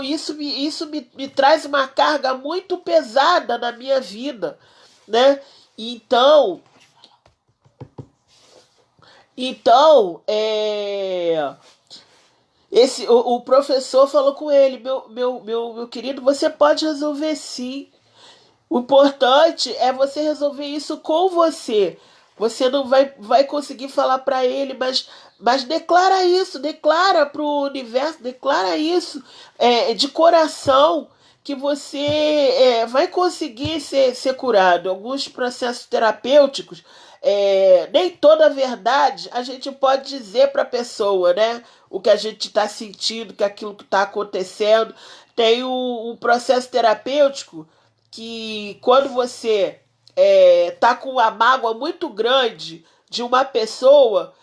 Isso me traz uma carga muito pesada na minha vida, né? Então, então, o professor falou com ele, meu querido, você pode resolver sim. O importante é você resolver isso com você. Você não vai conseguir falar para ele, mas declara isso, declara para o universo, declara isso de coração que você vai conseguir ser curado. Alguns processos terapêuticos, nem toda a verdade a gente pode dizer para a pessoa, né? O que a gente está sentindo, que aquilo que está acontecendo. Tem um processo terapêutico que quando você tá com uma mágoa muito grande de uma pessoa,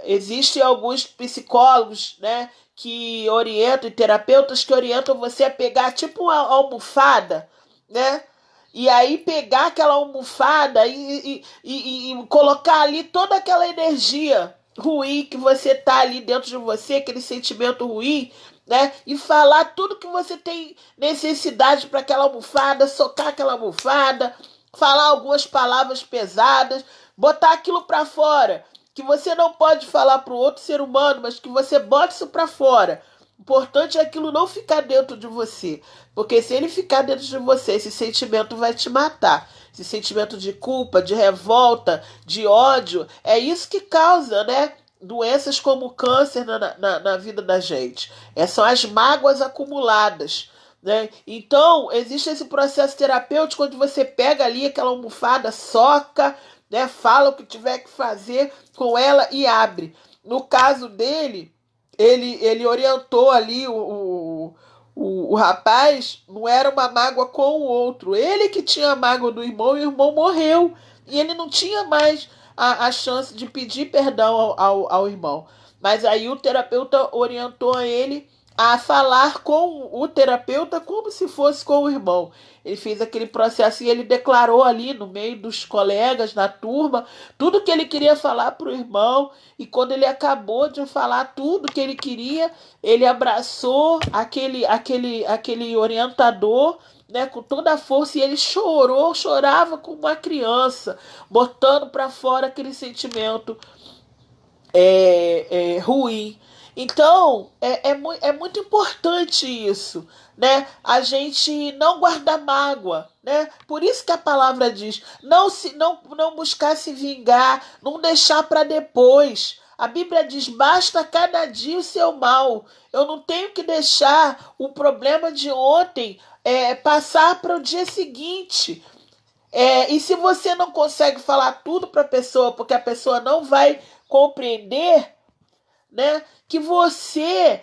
existem alguns psicólogos, né, que orientam, e terapeutas que orientam você a pegar tipo uma almofada, né? E aí pegar aquela almofada e colocar ali toda aquela energia ruim que você tá ali dentro de você, aquele sentimento ruim, né? E falar tudo que você tem necessidade para aquela almofada, socar aquela almofada, falar algumas palavras pesadas, botar aquilo para fora, que você não pode falar para o outro ser humano, mas que você bota isso para fora. O importante é aquilo não ficar dentro de você, porque se ele ficar dentro de você, esse sentimento vai te matar. Esse sentimento de culpa, de revolta, de ódio, é isso que causa, né? Doenças como câncer na vida da gente. São as mágoas acumuladas, né? Então, existe esse processo terapêutico onde você pega ali aquela almofada, soca, né? Fala o que tiver que fazer com ela e abre. No caso dele, ele orientou ali o rapaz, não era uma mágoa com o outro. Ele que tinha a mágoa do irmão e o irmão morreu. E ele não tinha mais a chance de pedir perdão ao irmão. Mas aí o terapeuta orientou a ele a falar com o terapeuta como se fosse com o irmão. Ele fez aquele processo e ele declarou ali no meio dos colegas, na turma, tudo que ele queria falar para o irmão. E quando ele acabou de falar tudo que ele queria, ele abraçou aquele orientador, né, com toda a força, e ele chorou, chorava como uma criança, botando para fora aquele sentimento ruim. Então, é muito importante isso, né? A gente não guardar mágoa, né? Por isso que a palavra diz, não buscar se vingar, não deixar para depois. A Bíblia diz, basta cada dia o seu mal. Eu não tenho que deixar o problema de ontem passar para o dia seguinte. E se você não consegue falar tudo para a pessoa, porque a pessoa não vai compreender, né? Que você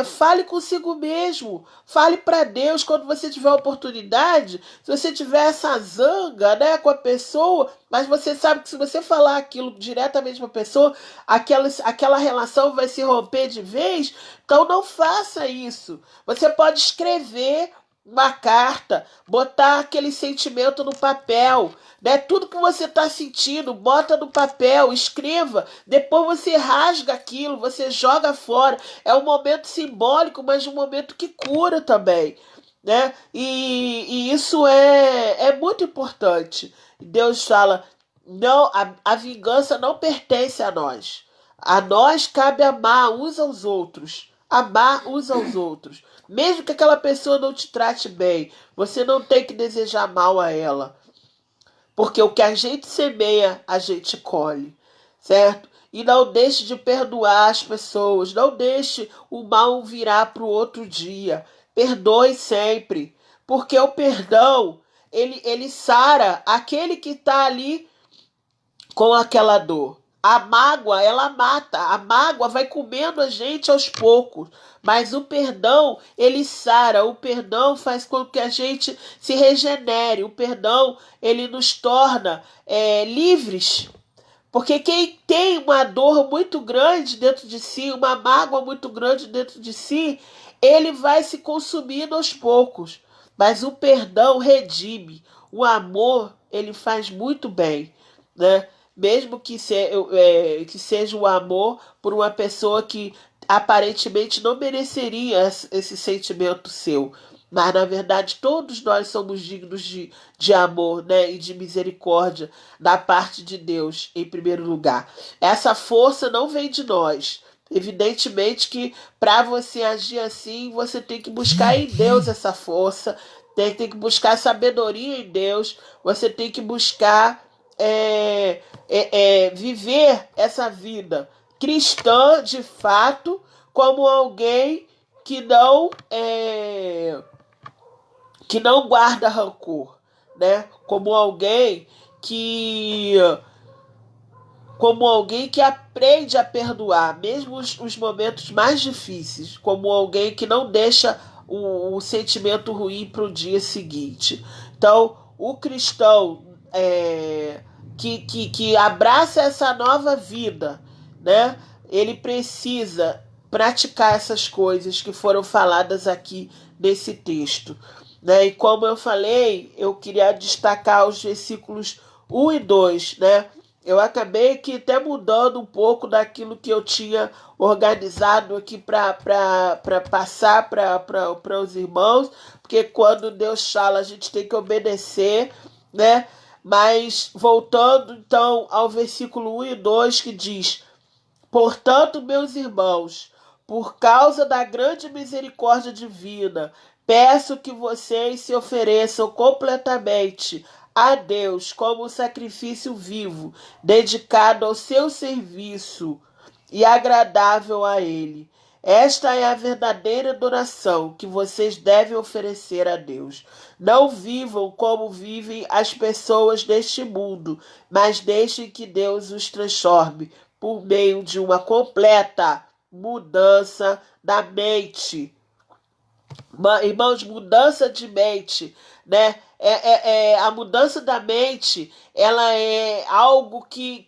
fale consigo mesmo, fale para Deus quando você tiver a oportunidade. Se você tiver essa zanga, né, com a pessoa, mas você sabe que se você falar aquilo diretamente para a pessoa, aquela relação vai se romper de vez. Então não faça isso. Você pode escrever uma carta, botar aquele sentimento no papel, né? Tudo que você está sentindo, bota no papel, escreva. Depois você rasga aquilo, você joga fora. É um momento simbólico, mas um momento que cura também, né? E isso é muito importante. Deus fala, não, a vingança não pertence a nós. A nós cabe amar uns aos outros. Amar uns aos outros. Mesmo que aquela pessoa não te trate bem, você não tem que desejar mal a ela. Porque o que a gente semeia, a gente colhe, certo? E não deixe de perdoar as pessoas, não deixe o mal virar para o outro dia. Perdoe sempre, porque o perdão, ele sara aquele que está ali com aquela dor. A mágoa, ela mata. A mágoa vai comendo a gente aos poucos. Mas o perdão, ele sara. O perdão faz com que a gente se regenere. O perdão, ele nos torna livres. Porque quem tem uma dor muito grande dentro de si, uma mágoa muito grande dentro de si, ele vai se consumindo aos poucos. Mas o perdão redime. O amor, ele faz muito bem, né? Mesmo que seja o amor por uma pessoa que aparentemente não mereceria esse sentimento seu. Mas, na verdade, todos nós somos dignos de amor, né? E de misericórdia da parte de Deus, em primeiro lugar. Essa força não vem de nós. Evidentemente que para você agir assim, você tem que buscar em Deus essa força, tem que buscar sabedoria em Deus, você tem que buscar viver essa vida cristã de fato como alguém que não guarda rancor, né? Que como alguém que aprende a perdoar, mesmo os momentos mais difíceis, como alguém que não deixa o sentimento ruim para o dia seguinte. Então, o cristão que abraça essa nova vida, né? Ele precisa praticar essas coisas que foram faladas aqui nesse texto, né? E como eu falei, eu queria destacar os versículos 1 e 2, né? Eu acabei que até mudando um pouco daquilo que eu tinha organizado aqui para passar para os irmãos, porque quando Deus fala, a gente tem que obedecer, né? Mas voltando então ao versículo 1 e 2 que diz: portanto, meus irmãos, por causa da grande misericórdia divina, peço que vocês se ofereçam completamente a Deus como um sacrifício vivo, dedicado ao seu serviço e agradável a Ele. Esta é a verdadeira adoração que vocês devem oferecer a Deus. Não vivam como vivem as pessoas deste mundo, mas deixem que Deus os transforme por meio de uma completa mudança da mente. Irmãos, mudança de mente, né? A mudança da mente, ela é algo que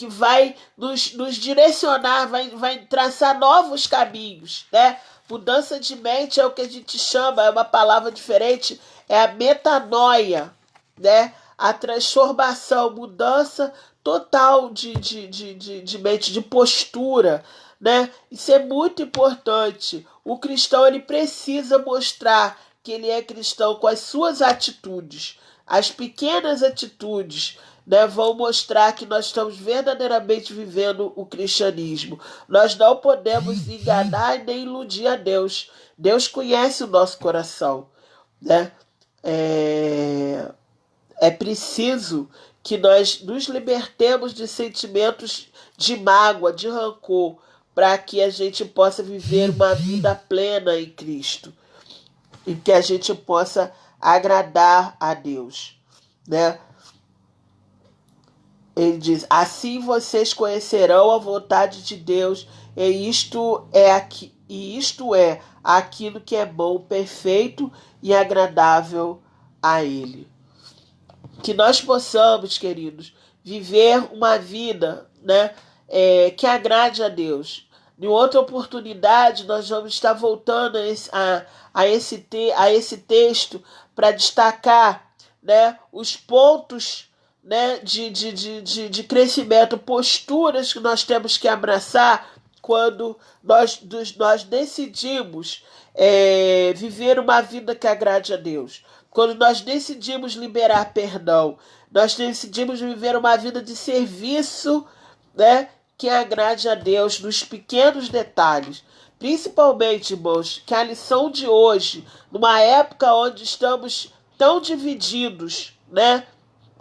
vai nos direcionar, vai traçar novos caminhos, né? Mudança de mente é o que a gente chama, é uma palavra diferente, é a metanoia, né? A transformação, mudança total de mente, de postura, né? Isso é muito importante. O cristão ele precisa mostrar que ele é cristão com as suas atitudes, as pequenas atitudes, né, vão mostrar que nós estamos verdadeiramente vivendo o cristianismo. Nós não podemos enganar nem iludir a Deus. Deus conhece o nosso coração, né? É preciso que nós nos libertemos de sentimentos de mágoa, de rancor, para que a gente possa viver uma vida plena em Cristo e que a gente possa agradar a Deus, né? Ele diz: assim vocês conhecerão a vontade de Deus, e isto é aquilo que é bom, perfeito e agradável a Ele. Que nós possamos, queridos, viver uma vida, né, que agrade a Deus. Em outra oportunidade, nós vamos estar voltando a esse texto para destacar, né, os pontos, né, de crescimento, posturas que nós temos que abraçar quando nós decidimos viver uma vida que agrade a Deus. Quando nós decidimos liberar perdão, nós decidimos viver uma vida de serviço, né, que agrade a Deus nos pequenos detalhes. Principalmente, irmãos, que a lição de hoje, numa época onde estamos tão divididos, né?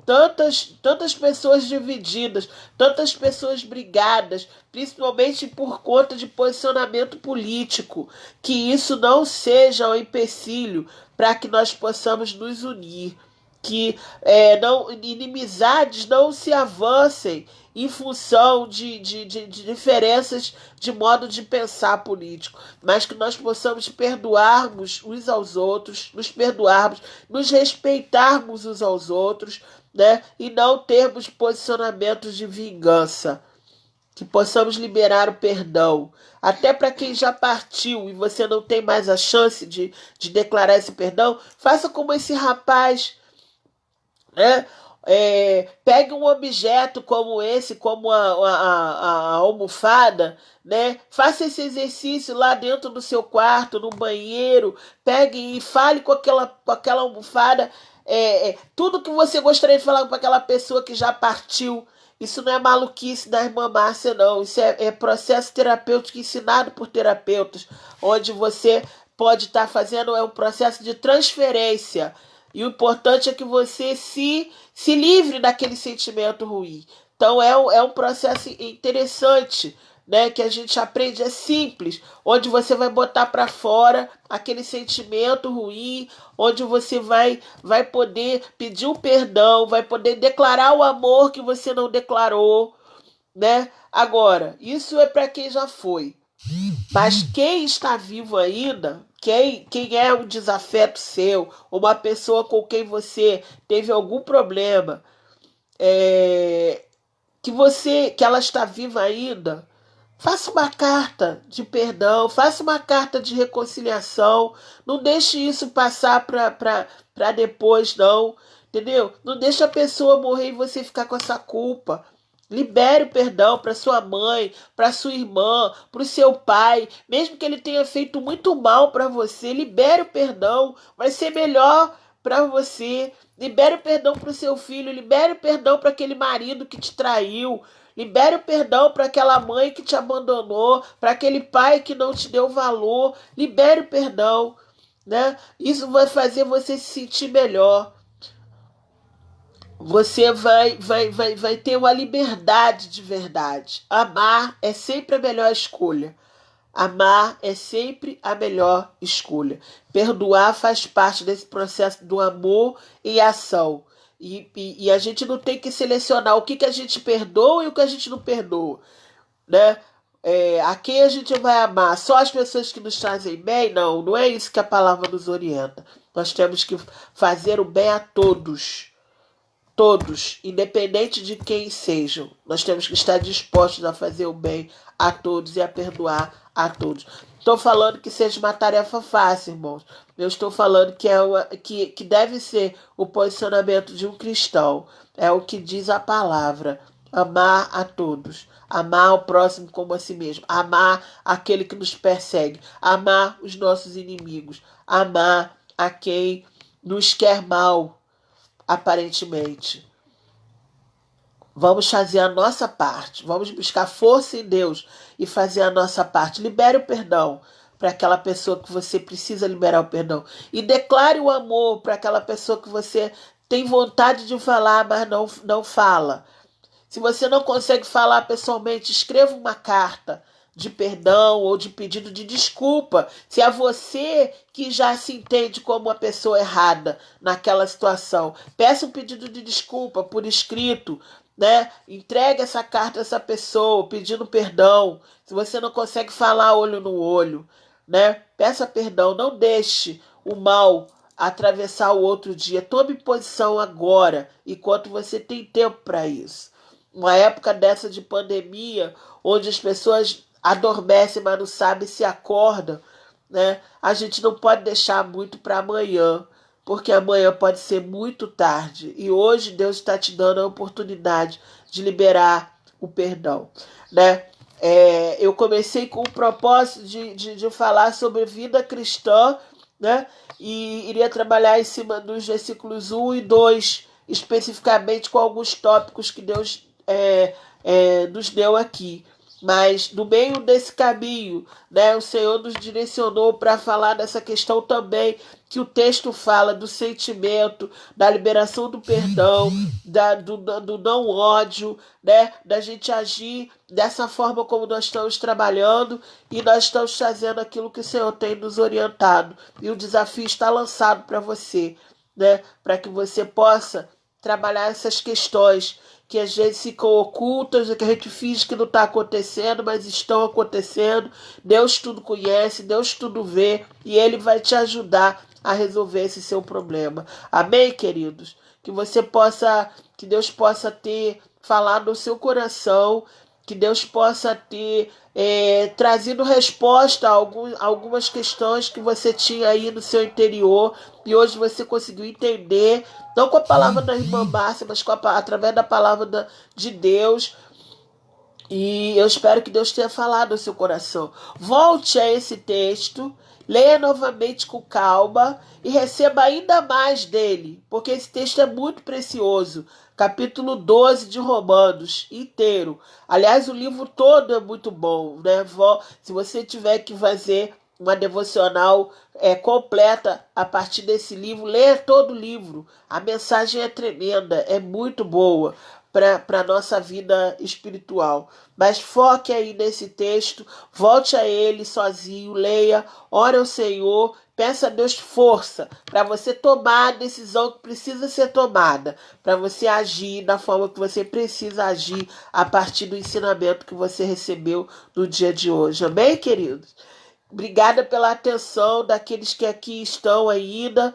Tantas pessoas divididas, tantas pessoas brigadas, principalmente por conta de posicionamento político, que isso não seja um empecilho para que nós possamos nos unir, que inimizades não se avancem em função de diferenças de modo de pensar político, mas que nós possamos perdoarmos uns aos outros, nos perdoarmos, nos respeitarmos uns aos outros, né? E não termos posicionamentos de vingança. Que possamos liberar o perdão. Até para quem já partiu e você não tem mais a chance de declarar esse perdão, faça como esse rapaz, né? Pegue um objeto como esse, como a almofada, né? Faça esse exercício lá dentro do seu quarto, no banheiro. Pegue e fale com aquela almofada tudo que você gostaria de falar para aquela pessoa que já partiu. Isso não é maluquice da irmã Márcia, não. Isso é processo terapêutico ensinado por terapeutas, onde você pode estar fazendo um processo de transferência. E o importante é que você se livre daquele sentimento ruim. Então é um processo interessante, né, que a gente aprende, é simples, onde você vai botar para fora aquele sentimento ruim, onde você vai poder pedir um perdão, vai poder declarar o amor que você não declarou, né? Agora, isso é para quem já foi. Mas quem está vivo ainda, quem é um desafeto seu, uma pessoa com quem você teve algum problema, que ela está viva ainda, faça uma carta de perdão, faça uma carta de reconciliação. Não deixe isso passar para depois, não. Entendeu? Não deixe a pessoa morrer e você ficar com essa culpa. Libere o perdão para sua mãe, para sua irmã, para o seu pai. Mesmo que ele tenha feito muito mal para você, libere o perdão. Vai ser melhor para você. Libere o perdão para o seu filho. Libere o perdão para aquele marido que te traiu. Libere o perdão para aquela mãe que te abandonou, para aquele pai que não te deu valor. Libere o perdão, né? Isso vai fazer você se sentir melhor. Você vai ter uma liberdade de verdade. Amar é sempre a melhor escolha. Amar é sempre a melhor escolha. Perdoar faz parte desse processo do amor e ação. E a gente não tem que selecionar o que a gente perdoa e o que a gente não perdoa, né? A quem a gente vai amar? Só as pessoas que nos trazem bem? Não, não é isso que a palavra nos orienta. Nós temos que fazer o bem a todos. Todos, independente de quem sejam. Nós temos que estar dispostos a fazer o bem a todos e a perdoar a todos. estou falando que seja uma tarefa fácil, irmãos. Eu estou falando que deve ser o posicionamento de um cristão. É o que diz a palavra. Amar a todos. Amar o próximo como a si mesmo. Amar aquele que nos persegue. Amar os nossos inimigos. Amar a quem nos quer mal, aparentemente. Vamos fazer a nossa parte. Vamos buscar força em Deus e fazer a nossa parte. Libere o perdão para aquela pessoa que você precisa liberar o perdão. E declare o amor para aquela pessoa que você tem vontade de falar, mas não fala. Se você não consegue falar pessoalmente, escreva uma carta de perdão ou de pedido de desculpa. Se é você que já se entende como uma pessoa errada naquela situação, peça um pedido de desculpa por escrito, né? Entregue essa carta a essa pessoa pedindo perdão. Se você não consegue falar olho no olho, né? Peça perdão, não deixe o mal atravessar o outro dia. Tome posição agora, enquanto você tem tempo para isso. Uma época dessa de pandemia, onde as pessoas adormecem, mas não sabem se acordam, né? A gente não pode deixar muito para amanhã, porque amanhã pode ser muito tarde. E hoje Deus está te dando a oportunidade de liberar o perdão, né? Eu comecei com o propósito de falar sobre vida cristã, né? E iria trabalhar em cima dos versículos 1 e 2, especificamente com alguns tópicos que Deus nos deu aqui. Mas no meio desse caminho, né, o Senhor nos direcionou para falar dessa questão também, que o texto fala do sentimento, da liberação do perdão, do não ódio, né, da gente agir dessa forma como nós estamos trabalhando, e nós estamos fazendo aquilo que o Senhor tem nos orientado. E o desafio está lançado para você, né, para que você possa trabalhar essas questões que às vezes ficam ocultas, que a gente finge que não está acontecendo, mas estão acontecendo. Deus tudo conhece, Deus tudo vê, e Ele vai te ajudar a resolver esse seu problema. Amém, queridos? Que Deus possa ter falado no seu coração, que Deus possa ter trazido resposta a algumas questões que você tinha aí no seu interior, e hoje você conseguiu entender, não com a palavra da irmã Márcia, mas através da palavra de Deus. E eu espero que Deus tenha falado ao seu coração. Volte a esse texto, leia novamente com calma e receba ainda mais dele, porque esse texto é muito precioso. Capítulo 12 de Romanos, inteiro. Aliás, o livro todo é muito bom, né? Se você tiver que fazer uma devocional completa a partir desse livro, leia todo o livro. A mensagem é tremenda, é muito boa para a nossa vida espiritual. Mas foque aí nesse texto, volte a ele sozinho, leia, ore ao Senhor, peça a Deus força para você tomar a decisão que precisa ser tomada, para você agir da forma que você precisa agir a partir do ensinamento que você recebeu no dia de hoje. Amém, queridos? Obrigada pela atenção daqueles que aqui estão ainda.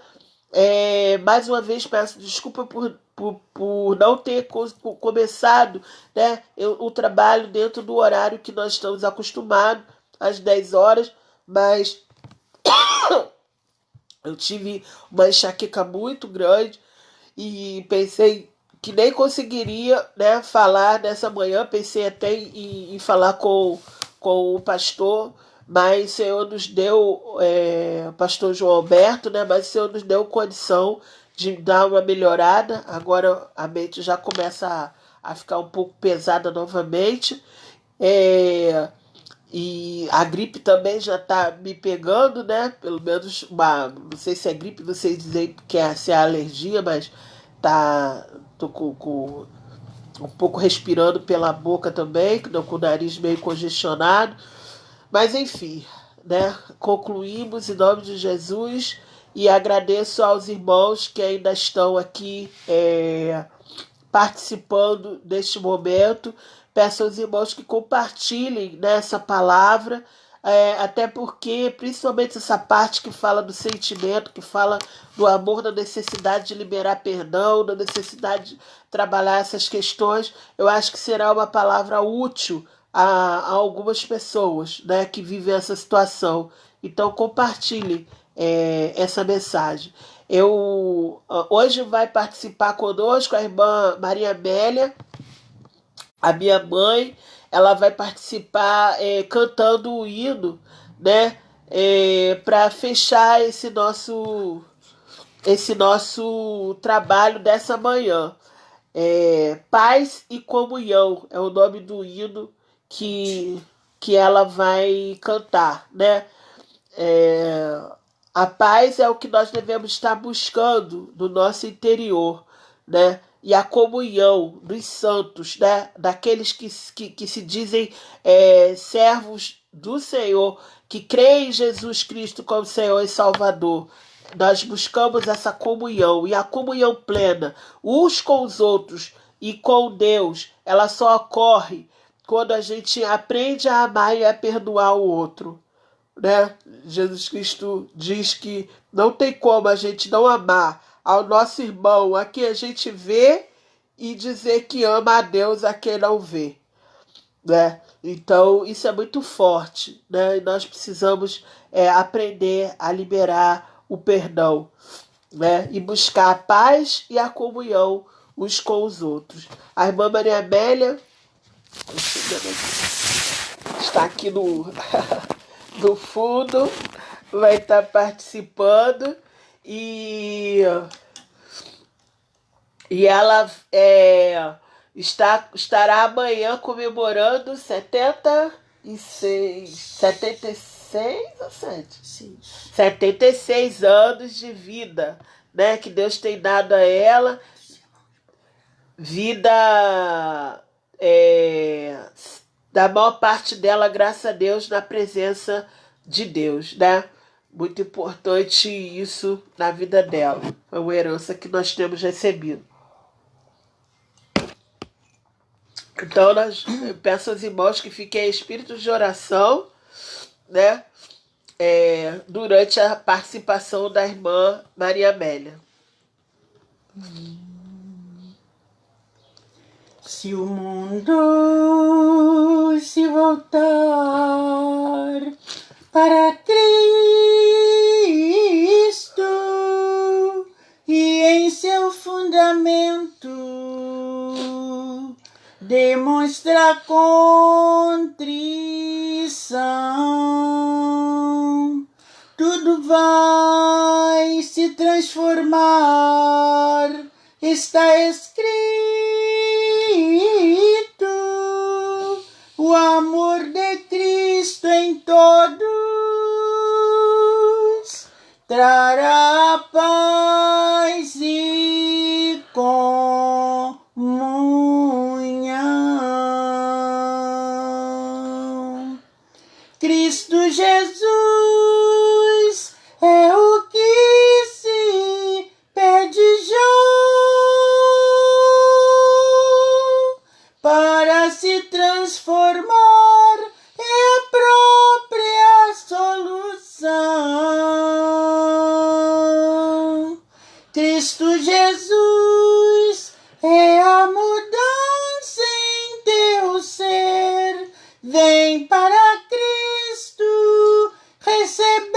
Mais uma vez peço desculpa por não ter começado, né, o trabalho dentro do horário que nós estamos acostumados, às 10 horas, mas eu tive uma enxaqueca muito grande e pensei que nem conseguiria, né, falar nessa manhã. Pensei até em falar com o pastor, mas o Senhor nos deu, pastor João Alberto, né, mas o Senhor nos deu condição de dar uma melhorada. Agora a mente já começa a ficar um pouco pesada novamente. E a gripe também já tá me pegando, né? Pelo menos não sei se é gripe, não sei dizer se é alergia, mas tô com um pouco respirando pela boca também, com o nariz meio congestionado. Mas enfim, né? Concluímos em nome de Jesus e agradeço aos irmãos que ainda estão aqui participando deste momento. Peço aos irmãos que compartilhem nessa palavra, até porque, principalmente essa parte que fala do sentimento, que fala do amor, da necessidade de liberar perdão, da necessidade de trabalhar essas questões, eu acho que será uma palavra útil a algumas pessoas, né, que vivem essa situação. Então compartilhe essa mensagem. Hoje vai participar conosco a irmã Maria Amélia, a minha mãe. Ela vai participar cantando o hino, né, para fechar esse nosso trabalho dessa manhã. Paz e Comunhão é o nome do hino que ela vai cantar, né? É, a paz é o que nós devemos estar buscando no nosso interior, né? E a comunhão dos santos, né? Daqueles que se dizem servos do Senhor, que creem em Jesus Cristo como Senhor e Salvador. Nós buscamos essa comunhão, e a comunhão plena uns com os outros e com Deus, ela só ocorre quando a gente aprende a amar e a perdoar o outro, né? Jesus Cristo diz que não tem como a gente não amar ao nosso irmão a quem a gente vê e dizer que ama a Deus a quem não vê, né? Então isso é muito forte, né? E nós precisamos aprender a liberar o perdão, né? E buscar a paz e a comunhão uns com os outros. A irmã Maria Amélia está aqui no fundo, vai estar participando e ela estará amanhã comemorando 76 ou 76 anos de vida, né? Que Deus tem dado a ela. Vida da maior parte dela, graças a Deus, na presença de Deus, né? Muito importante isso na vida dela. É uma herança que nós temos recebido. Então, eu peço aos irmãos que fiquem em espírito de oração, né? Durante a participação da irmã Maria Amélia. Se o mundo se voltar para Cristo e em seu fundamento demonstrar contrição, tudo vai se transformar, está escrito. O amor de Cristo em todos trará paz e comunhão. Cristo Jesus é o que se pede já para se transformar, é a própria solução. Cristo Jesus é a mudança em teu ser. Vem para Cristo receber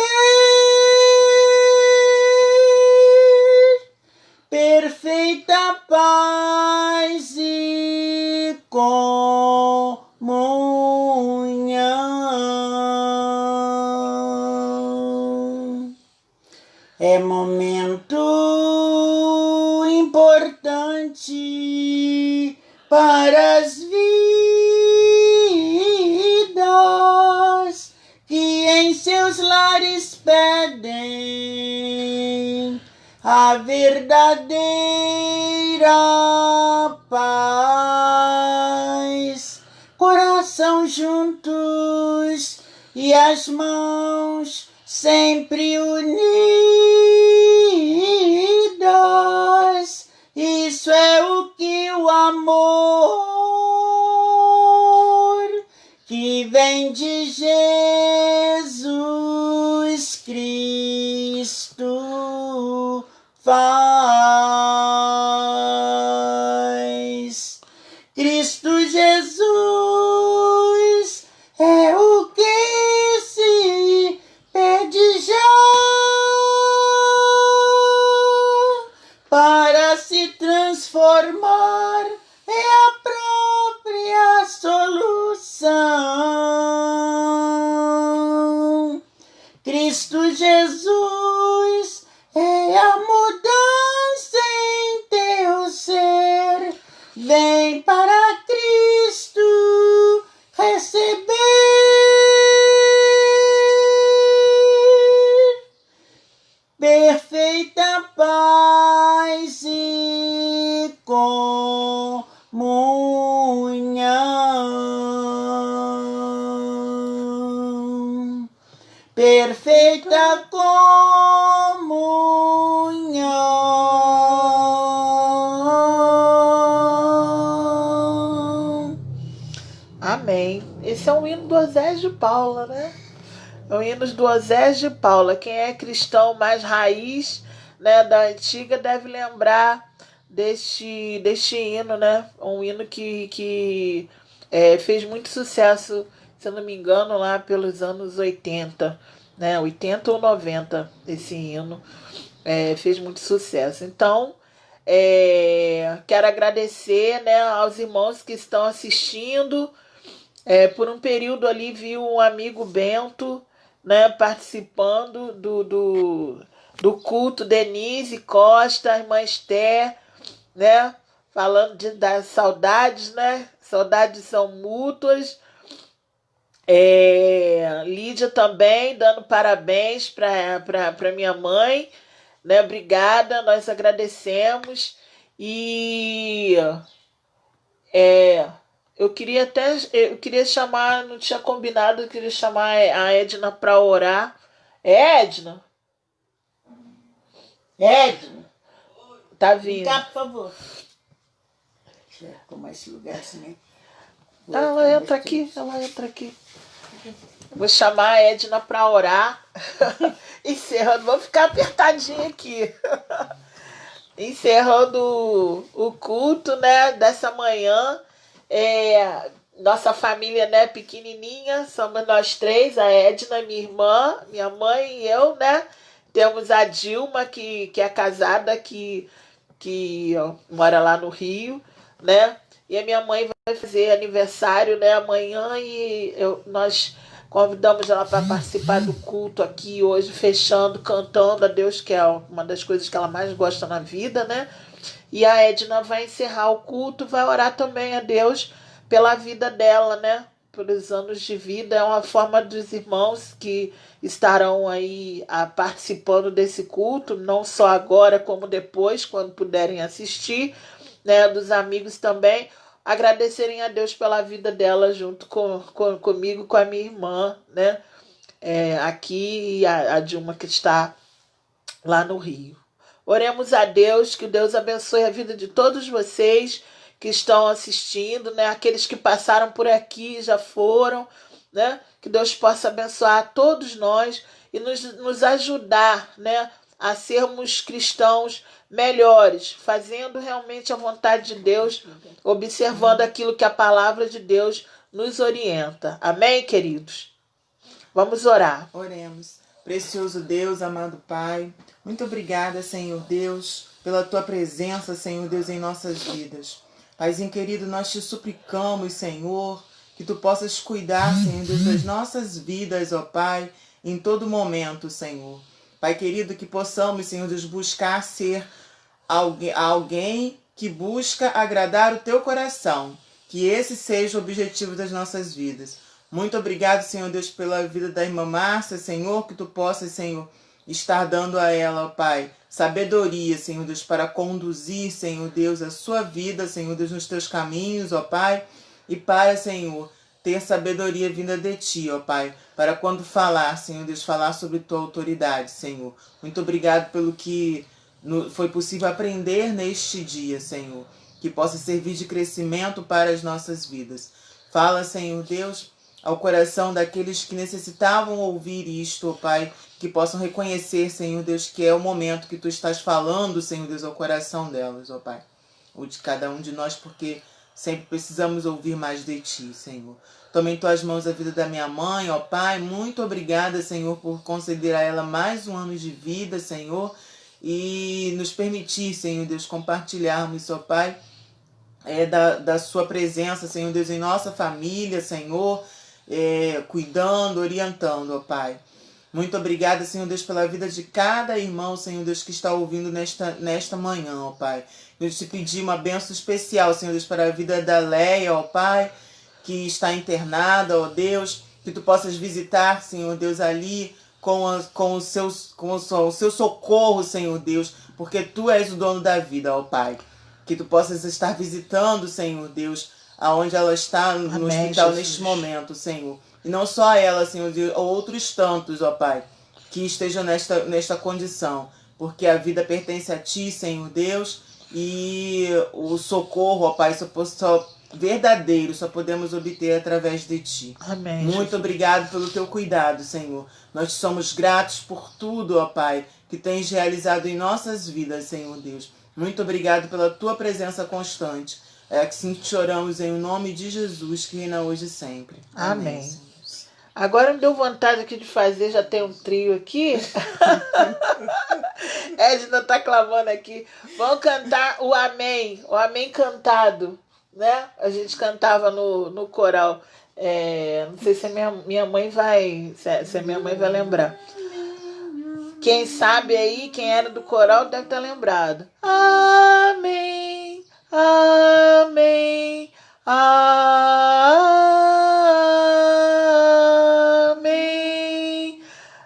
perfeita paz e comunhão. É momento importante para as vidas que em seus lares pedem a verdadeira paz. Coração juntos e as mãos sempre unidas. Isso é o que o amor que vem de Jesus Cristo faz. Cristo Jesus transformar é a própria solução. Cristo Jesus é a mudança em teu ser. Vem para Cristo receber perfeita paz e comunhão. Perfeita comunhão. Amém. Esse é um hino do Osés de Paula, né? É um hino do Osés de Paula. Quem é cristão mais raiz, né, da antiga deve lembrar deste hino, né? Um hino que fez muito sucesso, se eu não me engano, lá pelos anos 80, né? 80 ou 90, esse hino fez muito sucesso. Então, quero agradecer, né, aos irmãos que estão assistindo. Por um período ali vi um amigo Bento, né, participando do culto, Denise Costa, irmã Esther, né, falando das saudades, né? Saudades são mútuas. Lídia também dando parabéns para minha mãe, né? Obrigada, nós agradecemos. E eu queria chamar, não tinha combinado, eu queria chamar a Edna para orar. Edna? Edna, Tá vem vindo. cá, por favor. Deixa eu arrumar esse lugar assim, né? Ela entra aqui. Vou chamar a Edna para orar. Encerrando, vou ficar apertadinha aqui. Encerrando o culto, né, dessa manhã. Nossa família, né, pequenininha, somos nós três, a Edna, minha irmã, minha mãe e eu, né? Temos a Dilma, que é casada, que mora lá no Rio, né? E a minha mãe vai fazer aniversário, né, amanhã, e nós convidamos ela para participar do culto aqui hoje, fechando, cantando a Deus, que é uma das coisas que ela mais gosta na vida, né? E a Edna vai encerrar o culto, vai orar também a Deus pela vida dela, né? Pelos anos de vida. É uma forma dos irmãos que estarão aí participando desse culto, não só agora, como depois, quando puderem assistir, né? Dos amigos também, agradecerem a Deus pela vida dela junto comigo, com a minha irmã, né? Aqui e a Dilma, que está lá no Rio. Oremos a Deus, que Deus abençoe a vida de todos vocês que estão assistindo, né? Aqueles que passaram por aqui já foram, né? Que Deus possa abençoar todos nós e nos ajudar, né, a sermos cristãos melhores, fazendo realmente a vontade de Deus, observando aquilo que a palavra de Deus nos orienta. Amém, queridos? Vamos orar. Oremos. Precioso Deus, amado Pai, muito obrigada, Senhor Deus, pela Tua presença, Senhor Deus, em nossas vidas. Paizinho querido, nós te suplicamos, Senhor, que Tu possas cuidar, Senhor Deus, das nossas vidas, ó Pai, em todo momento, Senhor. Pai querido, que possamos, Senhor Deus, buscar ser alguém que busca agradar o Teu coração. Que esse seja o objetivo das nossas vidas. Muito obrigado, Senhor Deus, pela vida da irmã Márcia, Senhor, que Tu possas, Senhor, estar dando a ela, ó Pai, sabedoria, Senhor Deus, para conduzir, Senhor Deus, a sua vida, Senhor Deus, nos Teus caminhos, ó Pai, e para, Senhor, ter sabedoria vinda de Ti, ó Pai, para quando falar, Senhor Deus, falar sobre Tua autoridade, Senhor. Muito obrigado pelo que foi possível aprender neste dia, Senhor, que possa servir de crescimento para as nossas vidas. Fala, Senhor Deus, ao coração daqueles que necessitavam ouvir isto, ó Pai, que possam reconhecer, Senhor Deus, que é o momento que Tu estás falando, Senhor Deus, ao coração delas, ó Pai, ou de cada um de nós, porque sempre precisamos ouvir mais de Ti, Senhor. Toma em Tuas mãos a vida da minha mãe, ó Pai, muito obrigada, Senhor, por conceder a ela mais um ano de vida, Senhor, e nos permitir, Senhor Deus, compartilharmos, ó Pai, da sua presença, Senhor Deus, em nossa família, Senhor, cuidando, orientando, ó Pai. Muito obrigada, Senhor Deus, pela vida de cada irmão, Senhor Deus, que está ouvindo nesta manhã, ó Pai. Deus, te pedir uma bênção especial, Senhor Deus, para a vida da Leia, ó Pai, que está internada, ó Deus, que tu possas visitar, Senhor Deus, ali com o seu socorro, Senhor Deus, porque tu és o dono da vida, ó Pai. Que tu possas estar visitando, Senhor Deus, aonde ela está no Amém, hospital Jesus. neste momento, Senhor. E não só ela, Senhor Deus, outros tantos, ó Pai, que estejam nesta condição. Porque a vida pertence a Ti, Senhor Deus, e o socorro, ó Pai, só verdadeiro, só podemos obter através de Ti. Amém, Muito Jesus. obrigado pelo Teu cuidado, Senhor. Nós te somos gratos por tudo, ó Pai, que tens realizado em nossas vidas, Senhor Deus. Muito obrigado pela Tua presença constante. É assim que te oramos em nome de Jesus, que reina hoje e sempre. Amém. Senhor. Agora me deu vontade aqui de fazer, já tem um trio aqui. Edna tá clamando aqui. Vamos cantar o Amém cantado, né? A gente cantava no coral. Não sei se a minha mãe vai, se a minha mãe vai lembrar. Quem sabe aí, quem era do coral deve estar lembrado. Amém, amém, amém.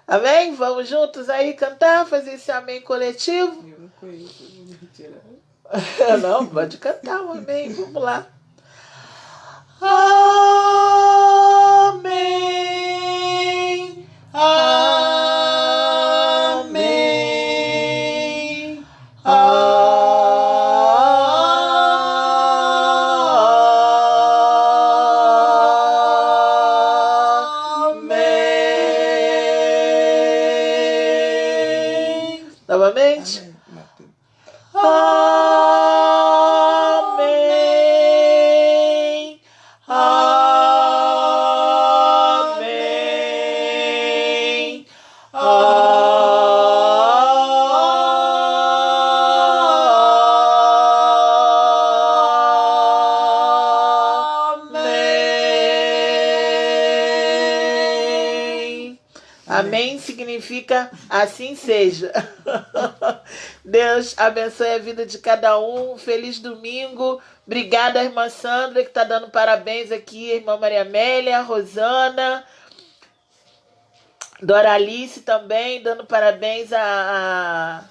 Amém? Vamos juntos aí cantar, fazer esse amém coletivo? Eu não conheço, eu vou me retirar. Não, pode cantar o amém, vamos lá. Amém, amém, amém. Novamente. Amém. Amém. Amém. Amém significa assim seja. Deus abençoe a vida de cada um. Feliz domingo. Obrigada, irmã Sandra, que está dando parabéns aqui. Irmã Maria Amélia, Rosana, Doralice também, dando parabéns a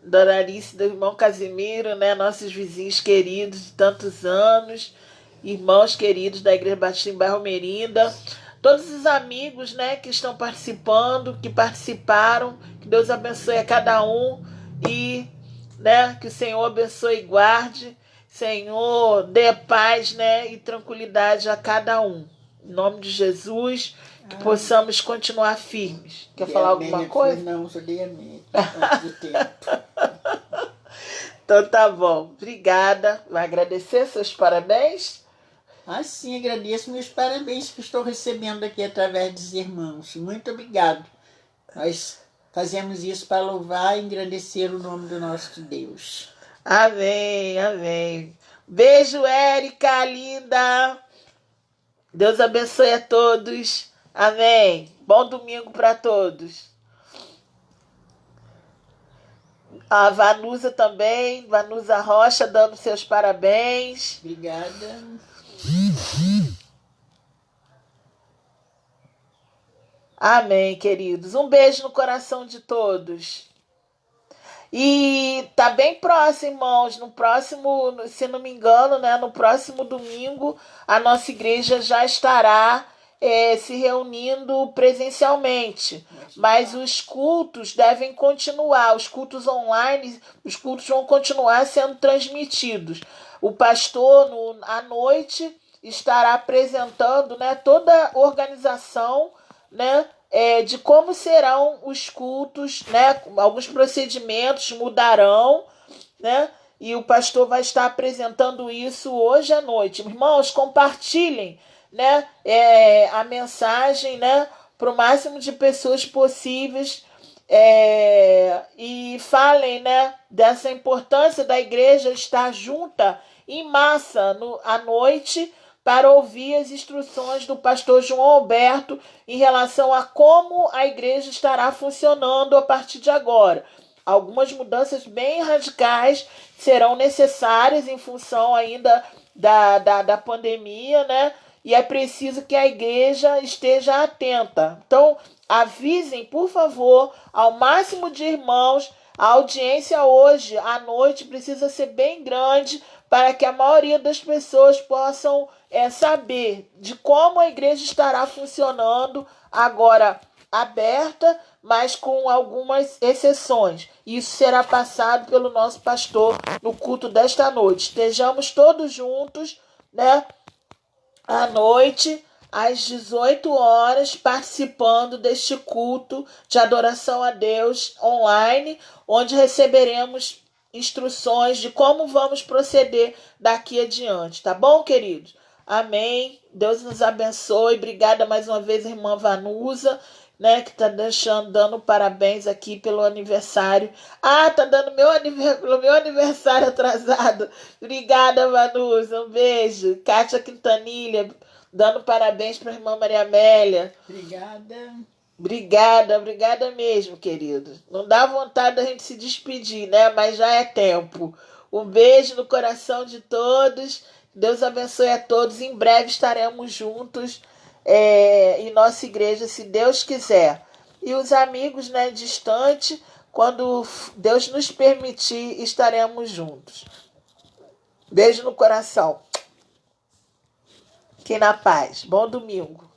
Doralice do irmão Casimiro, né? Nossos vizinhos queridos de tantos anos. Irmãos queridos da Igreja Batista em Bairro Merinda. Todos os amigos, né, que estão participando, que participaram. Que Deus abençoe a cada um. E, né, que o Senhor abençoe e guarde, Senhor, dê paz, né, e tranquilidade a cada um. Em nome de Jesus, que possamos continuar firmes. Quer falar alguma coisa? Não, só dei amém. Antes do tempo. Então tá bom. Obrigada. Vai agradecer seus parabéns? Sim, agradeço meus parabéns que estou recebendo aqui através dos irmãos. Muito obrigado. Nós fazemos isso para louvar e engrandecer o nome do nosso Deus. Amém, amém. Beijo, Érica, linda. Deus abençoe a todos. Amém. Bom domingo para todos. A Vanusa também, Vanusa Rocha, dando seus parabéns. Obrigada. Amém, queridos. Um beijo no coração de todos. E tá bem próximo, irmãos. No próximo, se não me engano, né? No próximo domingo, a nossa igreja já estará se reunindo presencialmente. Mas os cultos devem continuar. Os cultos online, os cultos vão continuar sendo transmitidos. O pastor, à noite, estará apresentando, né, toda a organização, né, de como serão os cultos, né? Alguns procedimentos mudarão, né? E o pastor vai estar apresentando isso hoje à noite. Irmãos, compartilhem, né, a mensagem, né, para o máximo de pessoas possíveis. e falem, né, dessa importância da igreja estar junta em massa à noite para ouvir as instruções do pastor João Alberto em relação a como a igreja estará funcionando a partir de agora. Algumas mudanças bem radicais serão necessárias em função ainda da pandemia, né? E é preciso que a igreja esteja atenta. Então, avisem, por favor, ao máximo de irmãos. A audiência hoje à noite precisa ser bem grande para que a maioria das pessoas possam saber de como a igreja estará funcionando agora aberta, mas com algumas exceções. Isso será passado pelo nosso pastor no culto desta noite. Estejamos todos juntos, né, à noite, às 18 horas, participando deste culto de adoração a Deus online, onde receberemos instruções de como vamos proceder daqui adiante, tá bom, queridos? Amém. Deus nos abençoe. Obrigada mais uma vez, irmã Vanusa, né, que tá dando parabéns aqui pelo aniversário. Tá dando pelo meu aniversário atrasado. Obrigada, Vanusa. Um beijo. Kátia Quintanilha, dando parabéns para a irmã Maria Amélia. Obrigada mesmo, querido. Não dá vontade da gente se despedir, né? Mas já é tempo. Um beijo no coração de todos. Deus abençoe a todos. Em breve estaremos juntos em nossa igreja, se Deus quiser. E os amigos, né, distante, quando Deus nos permitir, estaremos juntos. Beijo no coração. Fiquem na paz. Bom domingo.